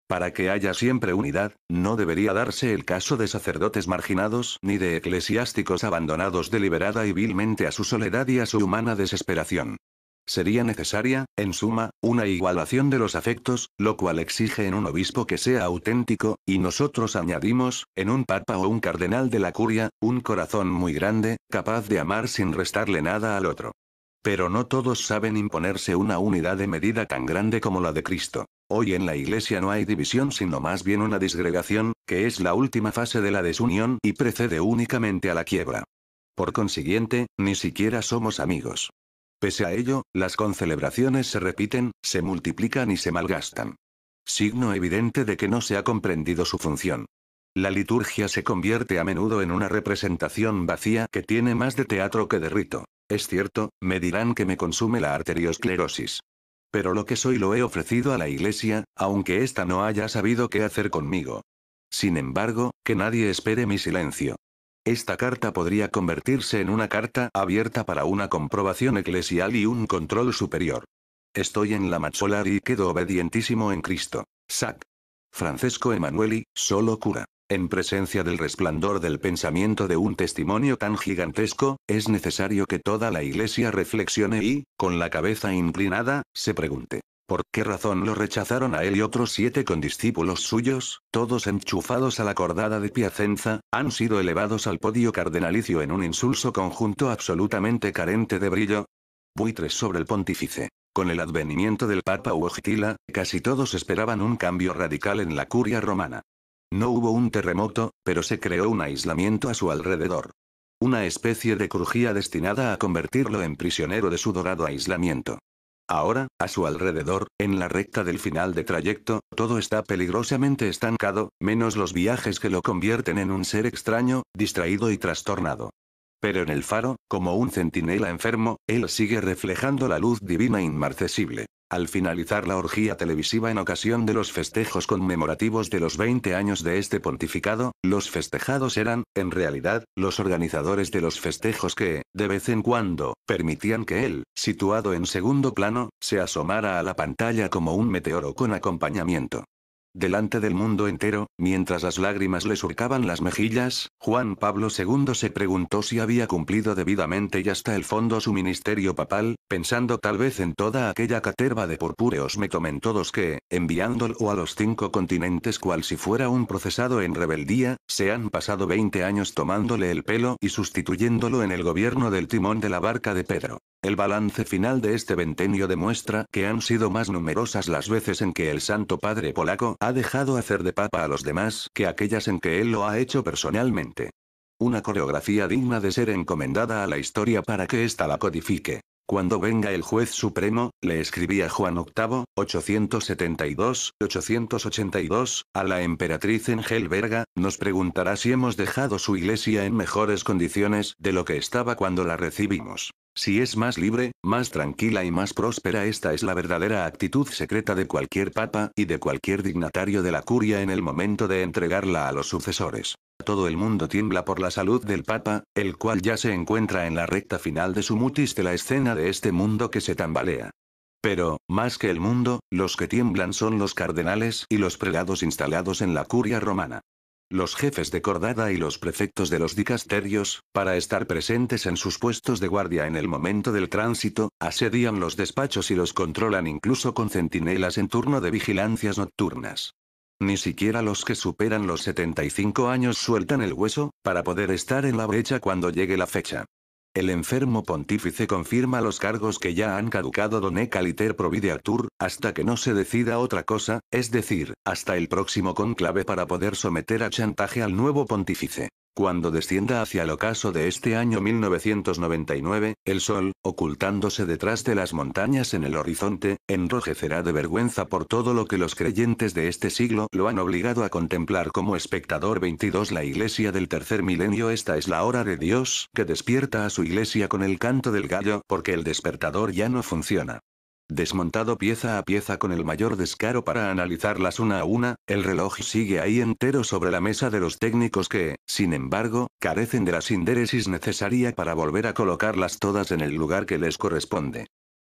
Para que haya siempre unidad, no debería darse el caso de sacerdotes marginados ni de eclesiásticos abandonados deliberada y vilmente a su soledad y a su humana desesperación. Sería necesaria, en suma, una igualación de los afectos, lo cual exige en un obispo que sea auténtico, y nosotros añadimos, en un papa o un cardenal de la curia, un corazón muy grande, capaz de amar sin restarle nada al otro. Pero no todos saben imponerse una unidad de medida tan grande como la de Cristo. Hoy en la Iglesia no hay división sino más bien una disgregación, que es la última fase de la desunión y precede únicamente a la quiebra. Por consiguiente, ni siquiera somos amigos. Pese a ello, las concelebraciones se repiten, se multiplican y se malgastan. Signo evidente de que no se ha comprendido su función. La liturgia se convierte a menudo en una representación vacía que tiene más de teatro que de rito. Es cierto, me dirán que me consume la arteriosclerosis. Pero lo que soy lo he ofrecido a la Iglesia, aunque ésta no haya sabido qué hacer conmigo. Sin embargo, que nadie espere mi silencio. Esta carta podría convertirse en una carta abierta para una comprobación eclesial y un control superior. Estoy en la Mazzola y quedo obedientísimo en Cristo. Sac. Francesco Emanueli, solo cura. En presencia del resplandor del pensamiento de un testimonio tan gigantesco, es necesario que toda la Iglesia reflexione y, con la cabeza inclinada, se pregunte. ¿Por qué razón lo rechazaron a él y otros 7 condiscípulos suyos, todos enchufados a la cordada de Piacenza, han sido elevados al podio cardenalicio en un insulso conjunto absolutamente carente de brillo? Buitres sobre el pontífice. Con el advenimiento del Papa Wojtyla, casi todos esperaban un cambio radical en la curia romana. No hubo un terremoto, pero se creó un aislamiento a su alrededor. Una especie de crujía destinada a convertirlo en prisionero de su dorado aislamiento. Ahora, a su alrededor, en la recta del final de trayecto, todo está peligrosamente estancado, menos los viajes que lo convierten en un ser extraño, distraído y trastornado. Pero en el faro, como un centinela enfermo, él sigue reflejando la luz divina inmarcesible. Al finalizar la orgía televisiva en ocasión de los festejos conmemorativos de los 20 años de este pontificado, los festejados eran, en realidad, los organizadores de los festejos que, de vez en cuando, permitían que él, situado en segundo plano, se asomara a la pantalla como un meteoro con acompañamiento. Delante del mundo entero, mientras las lágrimas le surcaban las mejillas, Juan Pablo II se preguntó si había cumplido debidamente y hasta el fondo su ministerio papal, pensando tal vez en toda aquella caterva de purpúreos metomentodos que, enviándolo a los 5 continentes cual si fuera un procesado en rebeldía, se han pasado 20 años tomándole el pelo y sustituyéndolo en el gobierno del timón de la barca de Pedro. El balance final de este ventenio demuestra que han sido más numerosas las veces en que el Santo Padre polaco ha dejado hacer de papa a los demás que aquellas en que él lo ha hecho personalmente. Una coreografía digna de ser encomendada a la historia para que ésta la codifique. Cuando venga el juez supremo, le escribía Juan VIII, 872, a la emperatriz en Helberga, nos preguntará si hemos dejado su iglesia en mejores condiciones de lo que estaba cuando la recibimos. Si es más libre, más tranquila y más próspera. Esta es la verdadera actitud secreta de cualquier papa y de cualquier dignatario de la curia en el momento de entregarla a los sucesores. Todo el mundo tiembla por la salud del papa, el cual ya se encuentra en la recta final de su mutis de la escena de este mundo que se tambalea. Pero, más que el mundo, los que tiemblan son los cardenales y los prelados instalados en la curia romana. Los jefes de cordada y los prefectos de los dicasterios, para estar presentes en sus puestos de guardia en el momento del tránsito, asedian los despachos y los controlan incluso con centinelas en turno de vigilancias nocturnas. Ni siquiera los que superan los 75 años sueltan el hueso, para poder estar en la brecha cuando llegue la fecha. El enfermo pontífice confirma los cargos que ya han caducado donde caliter provideatur, hasta que no se decida otra cosa, es decir, hasta el próximo conclave para poder someter a chantaje al nuevo pontífice. Cuando descienda hacia el ocaso de este año 1999, el sol, ocultándose detrás de las montañas en el horizonte, enrojecerá de vergüenza por todo lo que los creyentes de este siglo lo han obligado a contemplar como espectador. 22 La iglesia del tercer milenio. Esta es la hora de Dios, que despierta a su iglesia con el canto del gallo, porque el despertador ya no funciona. Desmontado pieza a pieza con el mayor descaro para analizarlas una a una, el reloj sigue ahí entero sobre la mesa de los técnicos que, sin embargo, carecen de la sindéresis necesaria para volver a colocarlas todas en el lugar que les corresponde.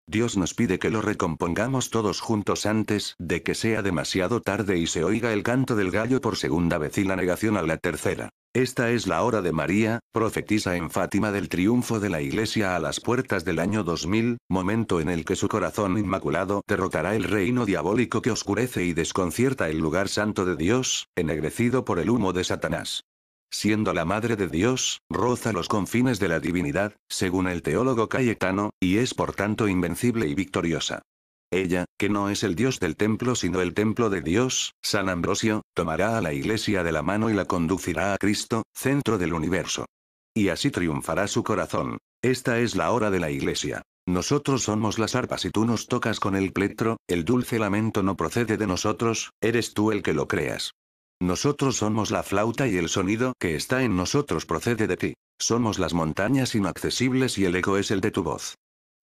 Dios nos pide que lo recompongamos todos juntos antes de que sea demasiado tarde y se oiga el canto del gallo por segunda vez y la negación a la tercera. Esta es la hora de María, profetisa en Fátima del triunfo de la Iglesia a las puertas del año 2000, momento en el que su corazón inmaculado derrotará el reino diabólico que oscurece y desconcierta el lugar santo de Dios, ennegrecido por el humo de Satanás. Siendo la Madre de Dios, roza los confines de la divinidad, según el teólogo Cayetano, y es por tanto invencible y victoriosa. Ella, que no es el Dios del templo sino el templo de Dios, San Ambrosio, tomará a la Iglesia de la mano y la conducirá a Cristo, centro del universo. Y así triunfará su corazón. Esta es la hora de la Iglesia. Nosotros somos las arpas y tú nos tocas con el plectro, el dulce lamento no procede de nosotros, eres tú el que lo creas. Nosotros somos la flauta y el sonido que está en nosotros procede de ti. Somos las montañas inaccesibles y el eco es el de tu voz.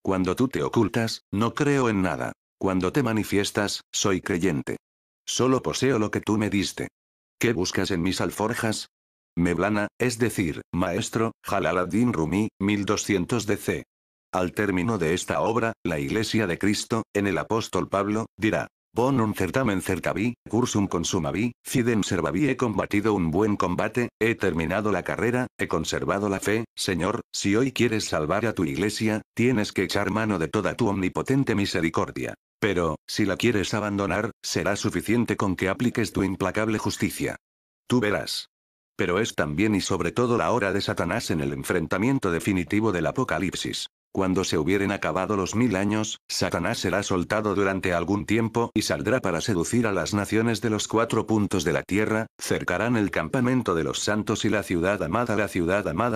Cuando tú te ocultas, no creo en nada. Cuando te manifiestas, soy creyente. Solo poseo lo que tú me diste. ¿Qué buscas en mis alforjas? Mevlana, es decir, maestro, Jalal-ad-Din Rumi, 1200 DC. Al término de esta obra, la Iglesia de Cristo, en el apóstol Pablo, dirá: Bonum certamen certavi, cursum consumavi, fidem servavi, he combatido un buen combate, he terminado la carrera, he conservado la fe. Señor, si hoy quieres salvar a tu Iglesia, tienes que echar mano de toda tu omnipotente misericordia. Pero, si la quieres abandonar, será suficiente con que apliques tu implacable justicia. Tú verás. Pero es también y sobre todo la hora de Satanás en el enfrentamiento definitivo del Apocalipsis. Cuando se hubieren acabado los 1000 años, Satanás será soltado durante algún tiempo y saldrá para seducir a las naciones de los 4 puntos de la tierra, cercarán el campamento de los santos y la ciudad amada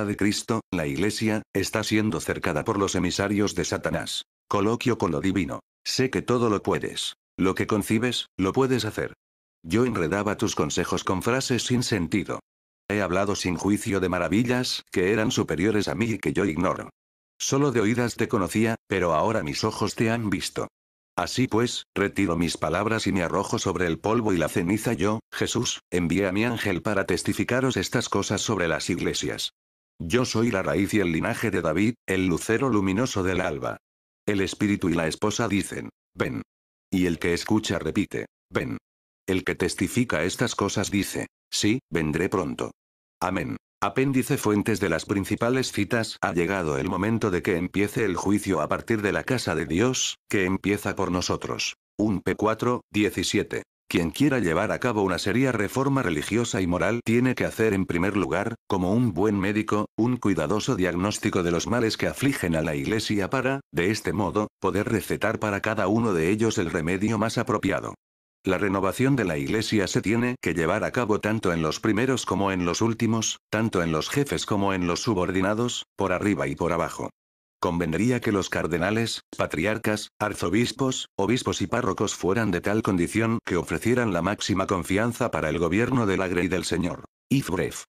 de Cristo, la Iglesia, está siendo cercada por los emisarios de Satanás. Coloquio con lo divino. Sé que todo lo puedes. Lo que concibes, lo puedes hacer. Yo enredaba tus consejos con frases sin sentido. He hablado sin juicio de maravillas, que eran superiores a mí y que yo ignoro. Solo de oídas te conocía, pero ahora mis ojos te han visto. Así pues, retiro mis palabras y me arrojo sobre el polvo y la ceniza. Yo, Jesús, envié a mi ángel para testificaros estas cosas sobre las iglesias. Yo soy la raíz y el linaje de David, el lucero luminoso del alba. El espíritu y la esposa dicen: ven. Y el que escucha repite: ven. El que testifica estas cosas dice: sí, vendré pronto. Amén. Apéndice fuentes de las principales citas. Ha llegado el momento de que empiece el juicio a partir de la casa de Dios, que empieza por nosotros. 1 P4, 17. Quien quiera llevar a cabo una seria reforma religiosa y moral tiene que hacer en primer lugar, como un buen médico, un cuidadoso diagnóstico de los males que afligen a la Iglesia para, de este modo, poder recetar para cada uno de ellos el remedio más apropiado. La renovación de la Iglesia se tiene que llevar a cabo tanto en los primeros como en los últimos, tanto en los jefes como en los subordinados, por arriba y por abajo. Convendría que los cardenales, patriarcas, arzobispos, obispos y párrocos fueran de tal condición que ofrecieran la máxima confianza para el gobierno de la Grey del Señor. Ifbref.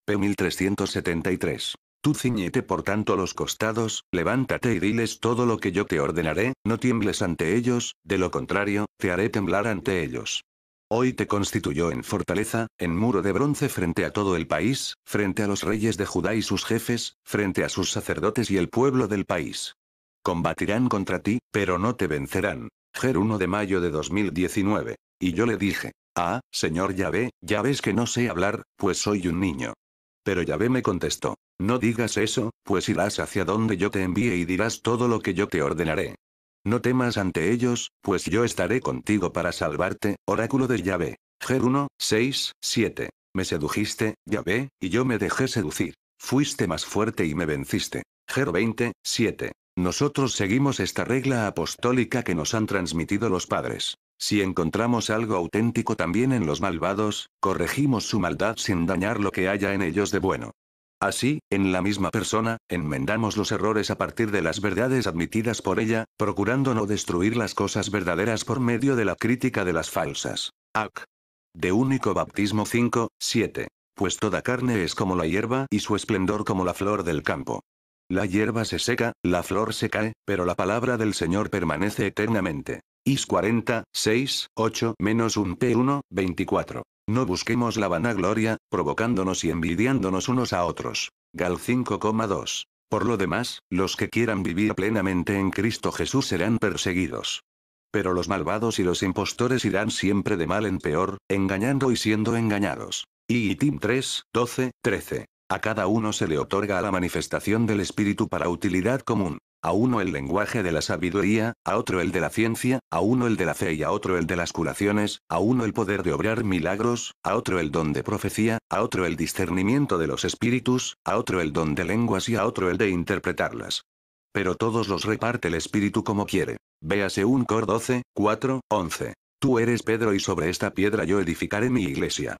P. 1373. Tú ciñete por tanto los costados, levántate y diles todo lo que yo te ordenaré, no tiembles ante ellos, de lo contrario, te haré temblar ante ellos. Hoy te constituyó en fortaleza, en muro de bronce frente a todo el país, frente a los reyes de Judá y sus jefes, frente a sus sacerdotes y el pueblo del país. Combatirán contra ti, pero no te vencerán. Ger 1 de mayo de 2019. Y yo le dije: ah, señor Yahvé, ya ves que no sé hablar, pues soy un niño. Pero Yahvé me contestó: no digas eso, pues irás hacia donde yo te envíe y dirás todo lo que yo te ordenaré. No temas ante ellos, pues yo estaré contigo para salvarte. Oráculo de Yahvé. Ger 1, 6, 7. Me sedujiste, Yahvé, y yo me dejé seducir. Fuiste más fuerte y me venciste. Ger 20, 7. Nosotros seguimos esta regla apostólica que nos han transmitido los padres. Si encontramos algo auténtico también en los malvados, corregimos su maldad sin dañar lo que haya en ellos de bueno. Así, en la misma persona, enmendamos los errores a partir de las verdades admitidas por ella, procurando no destruir las cosas verdaderas por medio de la crítica de las falsas. Ac. De Único Baptismo 5, 7. Pues toda carne es como la hierba y su esplendor como la flor del campo. La hierba se seca, la flor se cae, pero la palabra del Señor permanece eternamente. Is 40, 6, 8, -1 P1, 24. No busquemos la vanagloria, provocándonos y envidiándonos unos a otros. Gal 5,2. Por lo demás, los que quieran vivir plenamente en Cristo Jesús serán perseguidos. Pero los malvados y los impostores irán siempre de mal en peor, engañando y siendo engañados. Tim 3, 12, 13. A cada uno se le otorga la manifestación del Espíritu para utilidad común. A uno el lenguaje de la sabiduría, a otro el de la ciencia, a uno el de la fe y a otro el de las curaciones, a uno el poder de obrar milagros, a otro el don de profecía, a otro el discernimiento de los espíritus, a otro el don de lenguas y a otro el de interpretarlas. Pero todos los reparte el Espíritu como quiere. Véase 1 Cor 12, 4, 11. Tú eres Pedro y sobre esta piedra yo edificaré mi iglesia.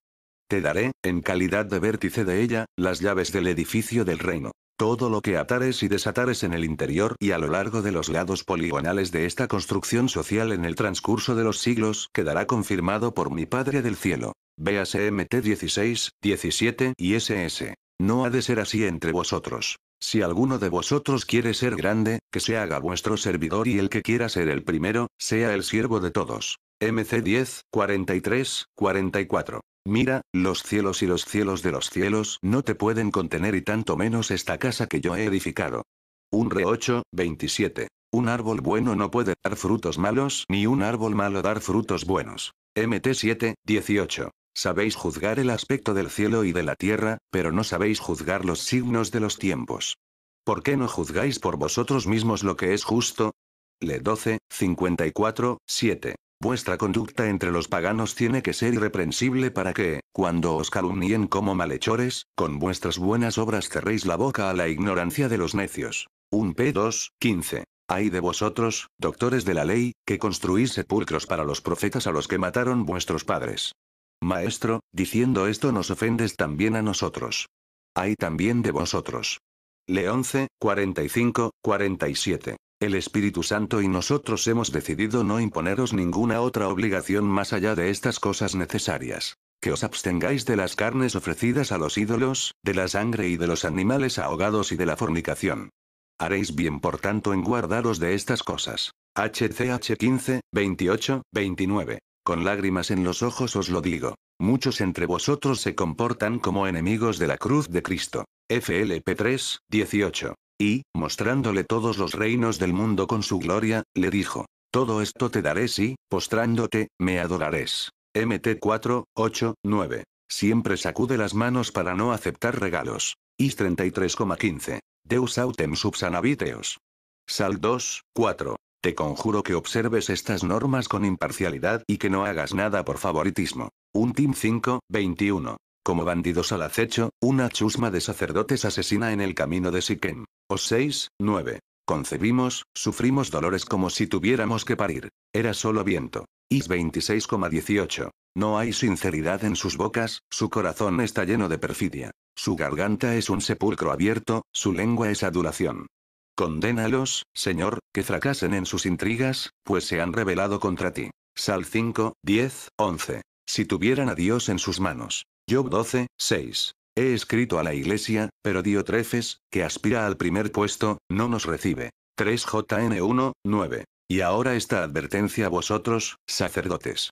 Te daré, en calidad de vértice de ella, las llaves del edificio del reino. Todo lo que atares y desatares en el interior y a lo largo de los lados poligonales de esta construcción social en el transcurso de los siglos quedará confirmado por mi Padre del cielo. Véase MT 16, 17 y SS. No ha de ser así entre vosotros. Si alguno de vosotros quiere ser grande, que se haga vuestro servidor y el que quiera ser el primero, sea el siervo de todos. MC 10, 43, 44. Mira, los cielos y los cielos de los cielos no te pueden contener y tanto menos esta casa que yo he edificado. Unre 8, 27. Un árbol bueno no puede dar frutos malos ni un árbol malo dar frutos buenos. MT 7, 18. Sabéis juzgar el aspecto del cielo y de la tierra, pero no sabéis juzgar los signos de los tiempos. ¿Por qué no juzgáis por vosotros mismos lo que es justo? Le 12, 54, 7. Vuestra conducta entre los paganos tiene que ser irreprensible para que, cuando os calumnien como malhechores, con vuestras buenas obras cerréis la boca a la ignorancia de los necios. Un P2, 15. Ay de vosotros, doctores de la ley, que construís sepulcros para los profetas a los que mataron vuestros padres. Maestro, diciendo esto nos ofendes también a nosotros. Ay también de vosotros. Le 11, 45, 47. El Espíritu Santo y nosotros hemos decidido no imponeros ninguna otra obligación más allá de estas cosas necesarias. Que os abstengáis de las carnes ofrecidas a los ídolos, de la sangre y de los animales ahogados y de la fornicación. Haréis bien por tanto en guardaros de estas cosas. HCH 15, 28, 29. Con lágrimas en los ojos os lo digo. Muchos entre vosotros se comportan como enemigos de la cruz de Cristo. FLP 3, 18. Y, mostrándole todos los reinos del mundo con su gloria, le dijo: todo esto te daré si, postrándote, me adorarás. MT 4, 8, 9. Siempre sacude las manos para no aceptar regalos. Is 33,15. Deus autem subsanaviteos. Sal 2, 4. Te conjuro que observes estas normas con imparcialidad y que no hagas nada por favoritismo. Un Tim 5, 21. Como bandidos al acecho, una chusma de sacerdotes asesina en el camino de Siquem. Os 6, 9. Concebimos, sufrimos dolores como si tuviéramos que parir. Era solo viento. Is 26,18. No hay sinceridad en sus bocas, su corazón está lleno de perfidia. Su garganta es un sepulcro abierto, su lengua es adulación. Condénalos, Señor, que fracasen en sus intrigas, pues se han rebelado contra ti. Sal 5, 10, 11. Si tuvieran a Dios en sus manos. Job 12, 6. He escrito a la iglesia, pero Diotrefes, que aspira al primer puesto, no nos recibe. 3 JN 1, 9. Y ahora esta advertencia a vosotros, sacerdotes.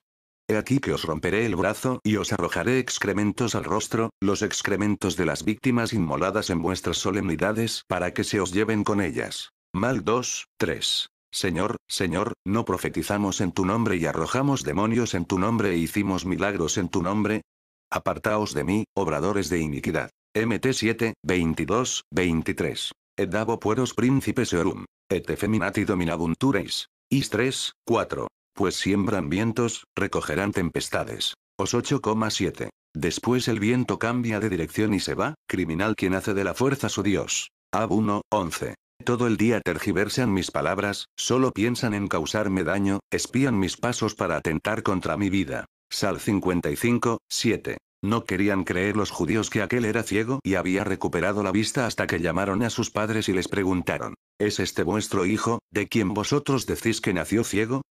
He aquí que os romperé el brazo y os arrojaré excrementos al rostro, los excrementos de las víctimas inmoladas en vuestras solemnidades, para que se os lleven con ellas. Mal 2, 3. Señor, Señor, ¿no profetizamos en tu nombre y arrojamos demonios en tu nombre e hicimos milagros en tu nombre? Apartaos de mí, obradores de iniquidad. MT 7, 22, 23. Et dabo pueros príncipes eorum. Et effeminati dominabuntureis. Is 3, 4. Pues siembran vientos, recogerán tempestades. Os 8,7. Después el viento cambia de dirección y se va, criminal quien hace de la fuerza su Dios. Ab 1, 11. Todo el día tergiversan mis palabras, solo piensan en causarme daño, espían mis pasos para atentar contra mi vida. Sal 55, 7. No querían creer los judíos que aquel era ciego y había recuperado la vista hasta que llamaron a sus padres y les preguntaron: ¿es este vuestro hijo, de quien vosotros decís que nació ciego?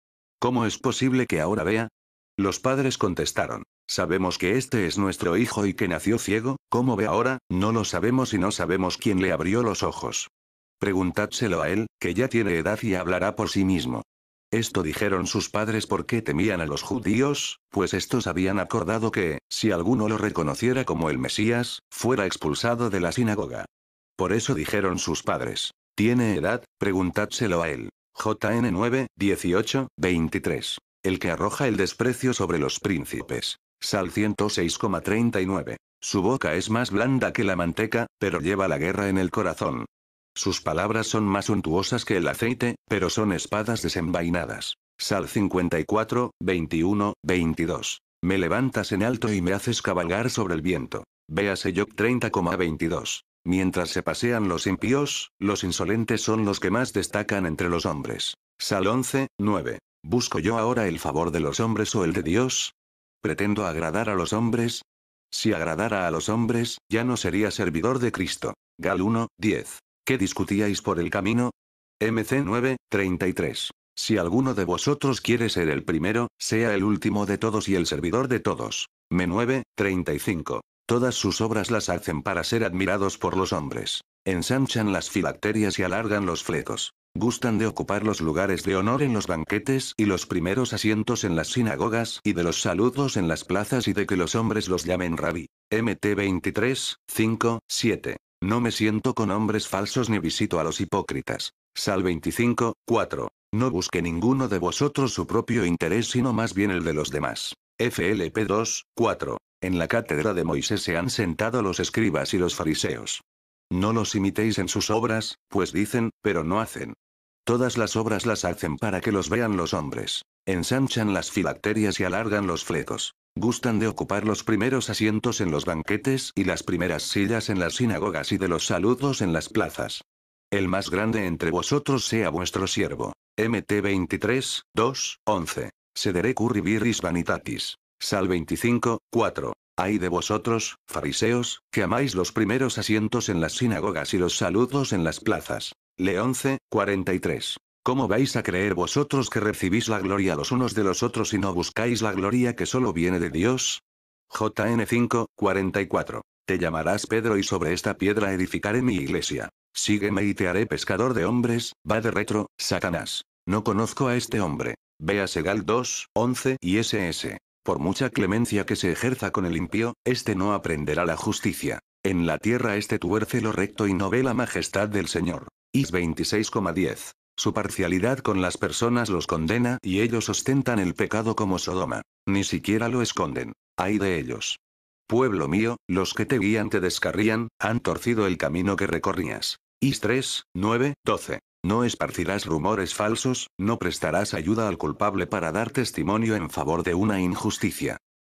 ¿Cómo es posible que ahora vea? Los padres contestaron: sabemos que este es nuestro hijo y que nació ciego, ¿cómo ve ahora? No lo sabemos y no sabemos quién le abrió los ojos. Preguntádselo a él, que ya tiene edad y hablará por sí mismo. Esto dijeron sus padres porque temían a los judíos, pues estos habían acordado que, si alguno lo reconociera como el Mesías, fuera expulsado de la sinagoga. Por eso dijeron sus padres: ¿tiene edad? Preguntádselo a él. JN 9, 18, 23. El que arroja el desprecio sobre los príncipes. Sal 106,39. Su boca es más blanda que la manteca, pero lleva la guerra en el corazón. Sus palabras son más untuosas que el aceite, pero son espadas desenvainadas. Sal 54, 21, 22. Me levantas en alto y me haces cabalgar sobre el viento. Véase Job 30,22. Mientras se pasean los impíos, los insolentes son los que más destacan entre los hombres. Sal 11, 9. ¿Busco yo ahora el favor de los hombres o el de Dios? ¿Pretendo agradar a los hombres? Si agradara a los hombres, ya no sería servidor de Cristo. Gal 1, 10. ¿Qué discutíais por el camino? MC 9, 33. Si alguno de vosotros quiere ser el primero, sea el último de todos y el servidor de todos. M 9, 35. Todas sus obras las hacen para ser admirados por los hombres. Ensanchan las filacterias y alargan los flecos. Gustan de ocupar los lugares de honor en los banquetes y los primeros asientos en las sinagogas y de los saludos en las plazas y de que los hombres los llamen rabí. Mt 23, 5, 7. No me siento con hombres falsos ni visito a los hipócritas. Sal 25, 4. No busque ninguno de vosotros su propio interés sino más bien el de los demás. FLP 2, 4. En la cátedra de Moisés se han sentado los escribas y los fariseos. No los imitéis en sus obras, pues dicen, pero no hacen. Todas las obras las hacen para que los vean los hombres. Ensanchan las filacterias y alargan los flecos. Gustan de ocupar los primeros asientos en los banquetes y las primeras sillas en las sinagogas y de los saludos en las plazas. El más grande entre vosotros sea vuestro siervo. Mt 23, 2, 11. Sedere curribiris vanitatis. Sal 25, 4. Ay de vosotros, fariseos, que amáis los primeros asientos en las sinagogas y los saludos en las plazas. Le 11, 43. ¿Cómo vais a creer vosotros que recibís la gloria los unos de los otros y no buscáis la gloria que solo viene de Dios? JN 5, 44. Te llamarás Pedro y sobre esta piedra edificaré mi iglesia. Sígueme y te haré pescador de hombres. Va de retro, Satanás. No conozco a este hombre. Vea Segal 2, 11 y SS. Por mucha clemencia que se ejerza con el impío, este no aprenderá la justicia. En la tierra este tuerce lo recto y no ve la majestad del Señor. Is 26,10. Su parcialidad con las personas los condena y ellos ostentan el pecado como Sodoma. Ni siquiera lo esconden. Ay de ellos. Pueblo mío, los que te guían te descarrían, han torcido el camino que recorrías. Is 3, 9, 12. No esparcirás rumores falsos, no prestarás ayuda al culpable para dar testimonio en favor de una injusticia.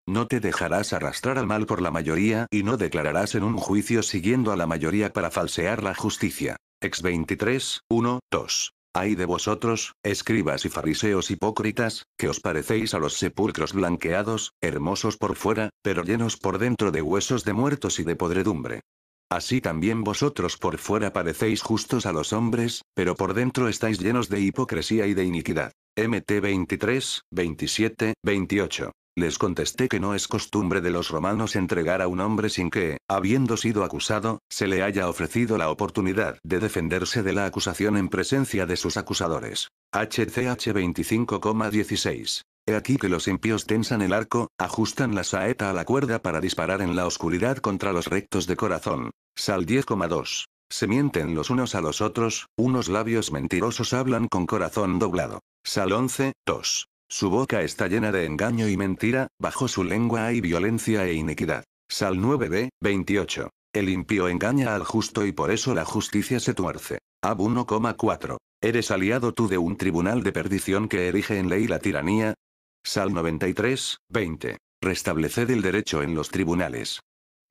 No te dejarás arrastrar al mal por la mayoría y no declararás en un juicio siguiendo a la mayoría para falsear la justicia. Ex 23, 1, 2. Ay de vosotros, escribas y fariseos hipócritas, que os parecéis a los sepulcros blanqueados, hermosos por fuera, pero llenos por dentro de huesos de muertos y de podredumbre. Así también vosotros por fuera parecéis justos a los hombres, pero por dentro estáis llenos de hipocresía y de iniquidad. Mt 23, 27, 28. Les contesté que no es costumbre de los romanos entregar a un hombre sin que, habiendo sido acusado, se le haya ofrecido la oportunidad de defenderse de la acusación en presencia de sus acusadores. HCH 25,16. He aquí que los impíos tensan el arco, ajustan la saeta a la cuerda para disparar en la oscuridad contra los rectos de corazón. Sal 10,2. Se mienten los unos a los otros, unos labios mentirosos hablan con corazón doblado. Sal 11, 2. Su boca está llena de engaño y mentira, bajo su lengua hay violencia e iniquidad. Sal 9b, 28. El impío engaña al justo y por eso la justicia se tuerce. Ab 1,4. ¿Eres aliado tú de un tribunal de perdición que erige en ley la tiranía? Sal 93, 20. Restableced el derecho en los tribunales.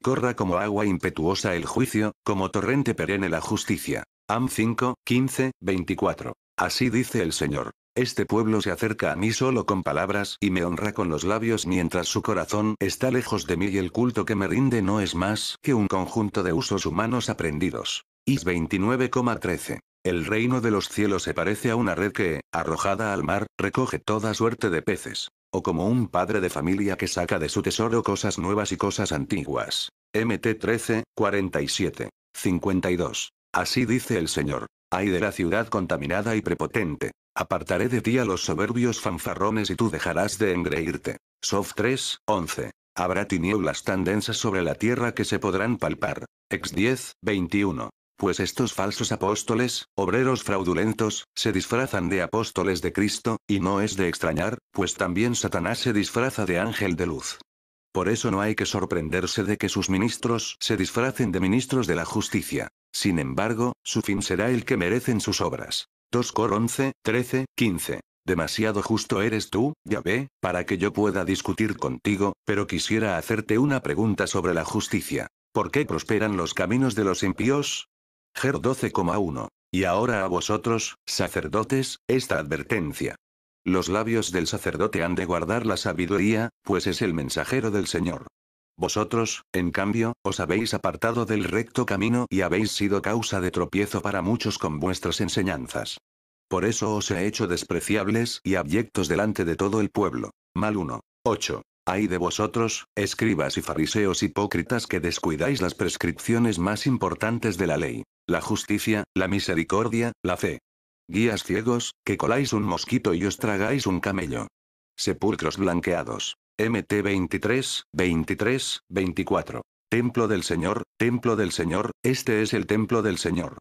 Corra como agua impetuosa el juicio, como torrente perenne la justicia. Am 5, 15, 24. Así dice el Señor. Este pueblo se acerca a mí solo con palabras y me honra con los labios mientras su corazón está lejos de mí y el culto que me rinde no es más que un conjunto de usos humanos aprendidos. Is 29,13. El reino de los cielos se parece a una red que, arrojada al mar, recoge toda suerte de peces. O como un padre de familia que saca de su tesoro cosas nuevas y cosas antiguas. Mt 13, 47. 52. Así dice el Señor. Ay de la ciudad contaminada y prepotente. Apartaré de ti a los soberbios fanfarrones y tú dejarás de engreírte. Sof 3, 11. Habrá tinieblas tan densas sobre la tierra que se podrán palpar. Ex 10, 21. Pues estos falsos apóstoles, obreros fraudulentos, se disfrazan de apóstoles de Cristo, y no es de extrañar, pues también Satanás se disfraza de ángel de luz. Por eso no hay que sorprenderse de que sus ministros se disfracen de ministros de la justicia. Sin embargo, su fin será el que merecen sus obras. 2 Cor 11, 13, 15. Demasiado justo eres tú, Yahvé, para que yo pueda discutir contigo, pero quisiera hacerte una pregunta sobre la justicia. ¿Por qué prosperan los caminos de los impíos? Ger 12,1. Y ahora a vosotros, sacerdotes, esta advertencia. Los labios del sacerdote han de guardar la sabiduría, pues es el mensajero del Señor. Vosotros, en cambio, os habéis apartado del recto camino y habéis sido causa de tropiezo para muchos con vuestras enseñanzas. Por eso os he hecho despreciables y abyectos delante de todo el pueblo. Mal 1. 8. Ay de vosotros, escribas y fariseos hipócritas que descuidáis las prescripciones más importantes de la ley: la justicia, la misericordia, la fe. Guías ciegos, que coláis un mosquito y os tragáis un camello. Sepulcros blanqueados. MT 23, 23, 24. Templo del Señor, este es el templo del Señor.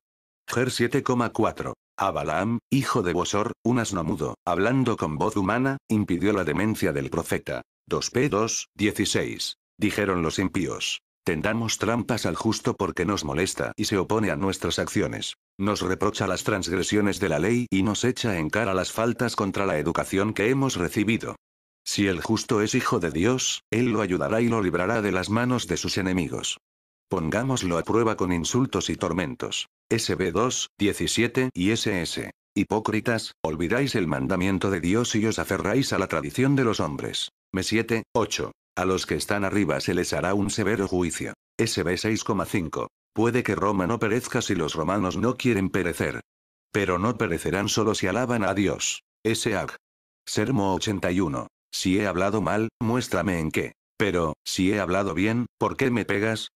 Ger 7,4. A Balaam, hijo de Bosor, un asno mudo, hablando con voz humana, impidió la demencia del profeta. 2p2, 16. Dijeron los impíos: tendamos trampas al justo porque nos molesta y se opone a nuestras acciones. Nos reprocha las transgresiones de la ley y nos echa en cara las faltas contra la educación que hemos recibido. Si el justo es hijo de Dios, Él lo ayudará y lo librará de las manos de sus enemigos. Pongámoslo a prueba con insultos y tormentos. SB2, 17 y SS. Hipócritas, olvidáis el mandamiento de Dios y os aferráis a la tradición de los hombres. Me 7, 8. A los que están arriba se les hará un severo juicio. SB 6,5. Puede que Roma no perezca si los romanos no quieren perecer. Pero no perecerán solo si alaban a Dios. SAG. Sermo 81. Si he hablado mal, muéstrame en qué. Pero, si he hablado bien, ¿por qué me pegas?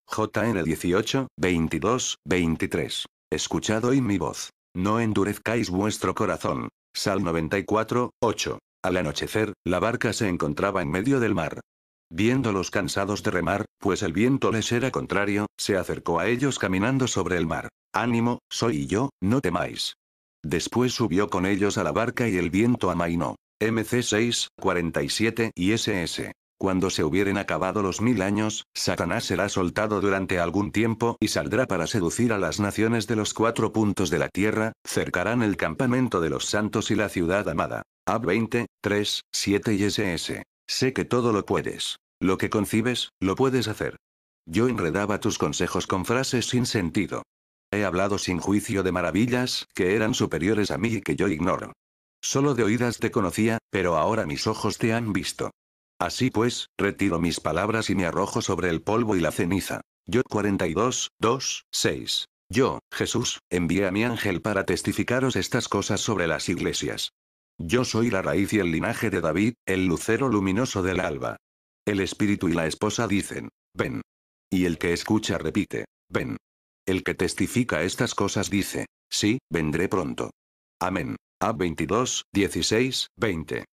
JN 18, 22, 23. Escuchad hoy mi voz. No endurezcáis vuestro corazón. Sal 94, 8. Al anochecer, la barca se encontraba en medio del mar. Viéndolos cansados de remar, pues el viento les era contrario, se acercó a ellos caminando sobre el mar. Ánimo, soy yo, no temáis. Después subió con ellos a la barca y el viento amainó. MC 6, 47 y SS. Cuando se hubieren acabado los 1000 años, Satanás será soltado durante algún tiempo y saldrá para seducir a las naciones de los 4 puntos de la tierra, cercarán el campamento de los santos y la ciudad amada. A20, 3, 7 y SS. Sé que todo lo puedes. Lo que concibes, lo puedes hacer. Yo enredaba tus consejos con frases sin sentido. He hablado sin juicio de maravillas, que eran superiores a mí y que yo ignoro. Solo de oídas te conocía, pero ahora mis ojos te han visto. Así pues, retiro mis palabras y me arrojo sobre el polvo y la ceniza. Yo 42, 2, 6. Yo, Jesús, envié a mi ángel para testificaros estas cosas sobre las iglesias. Yo soy la raíz y el linaje de David, el lucero luminoso del alba. El espíritu y la esposa dicen: ven. Y el que escucha repite: ven. El que testifica estas cosas dice: sí, vendré pronto. Amén. A22, 16, 20.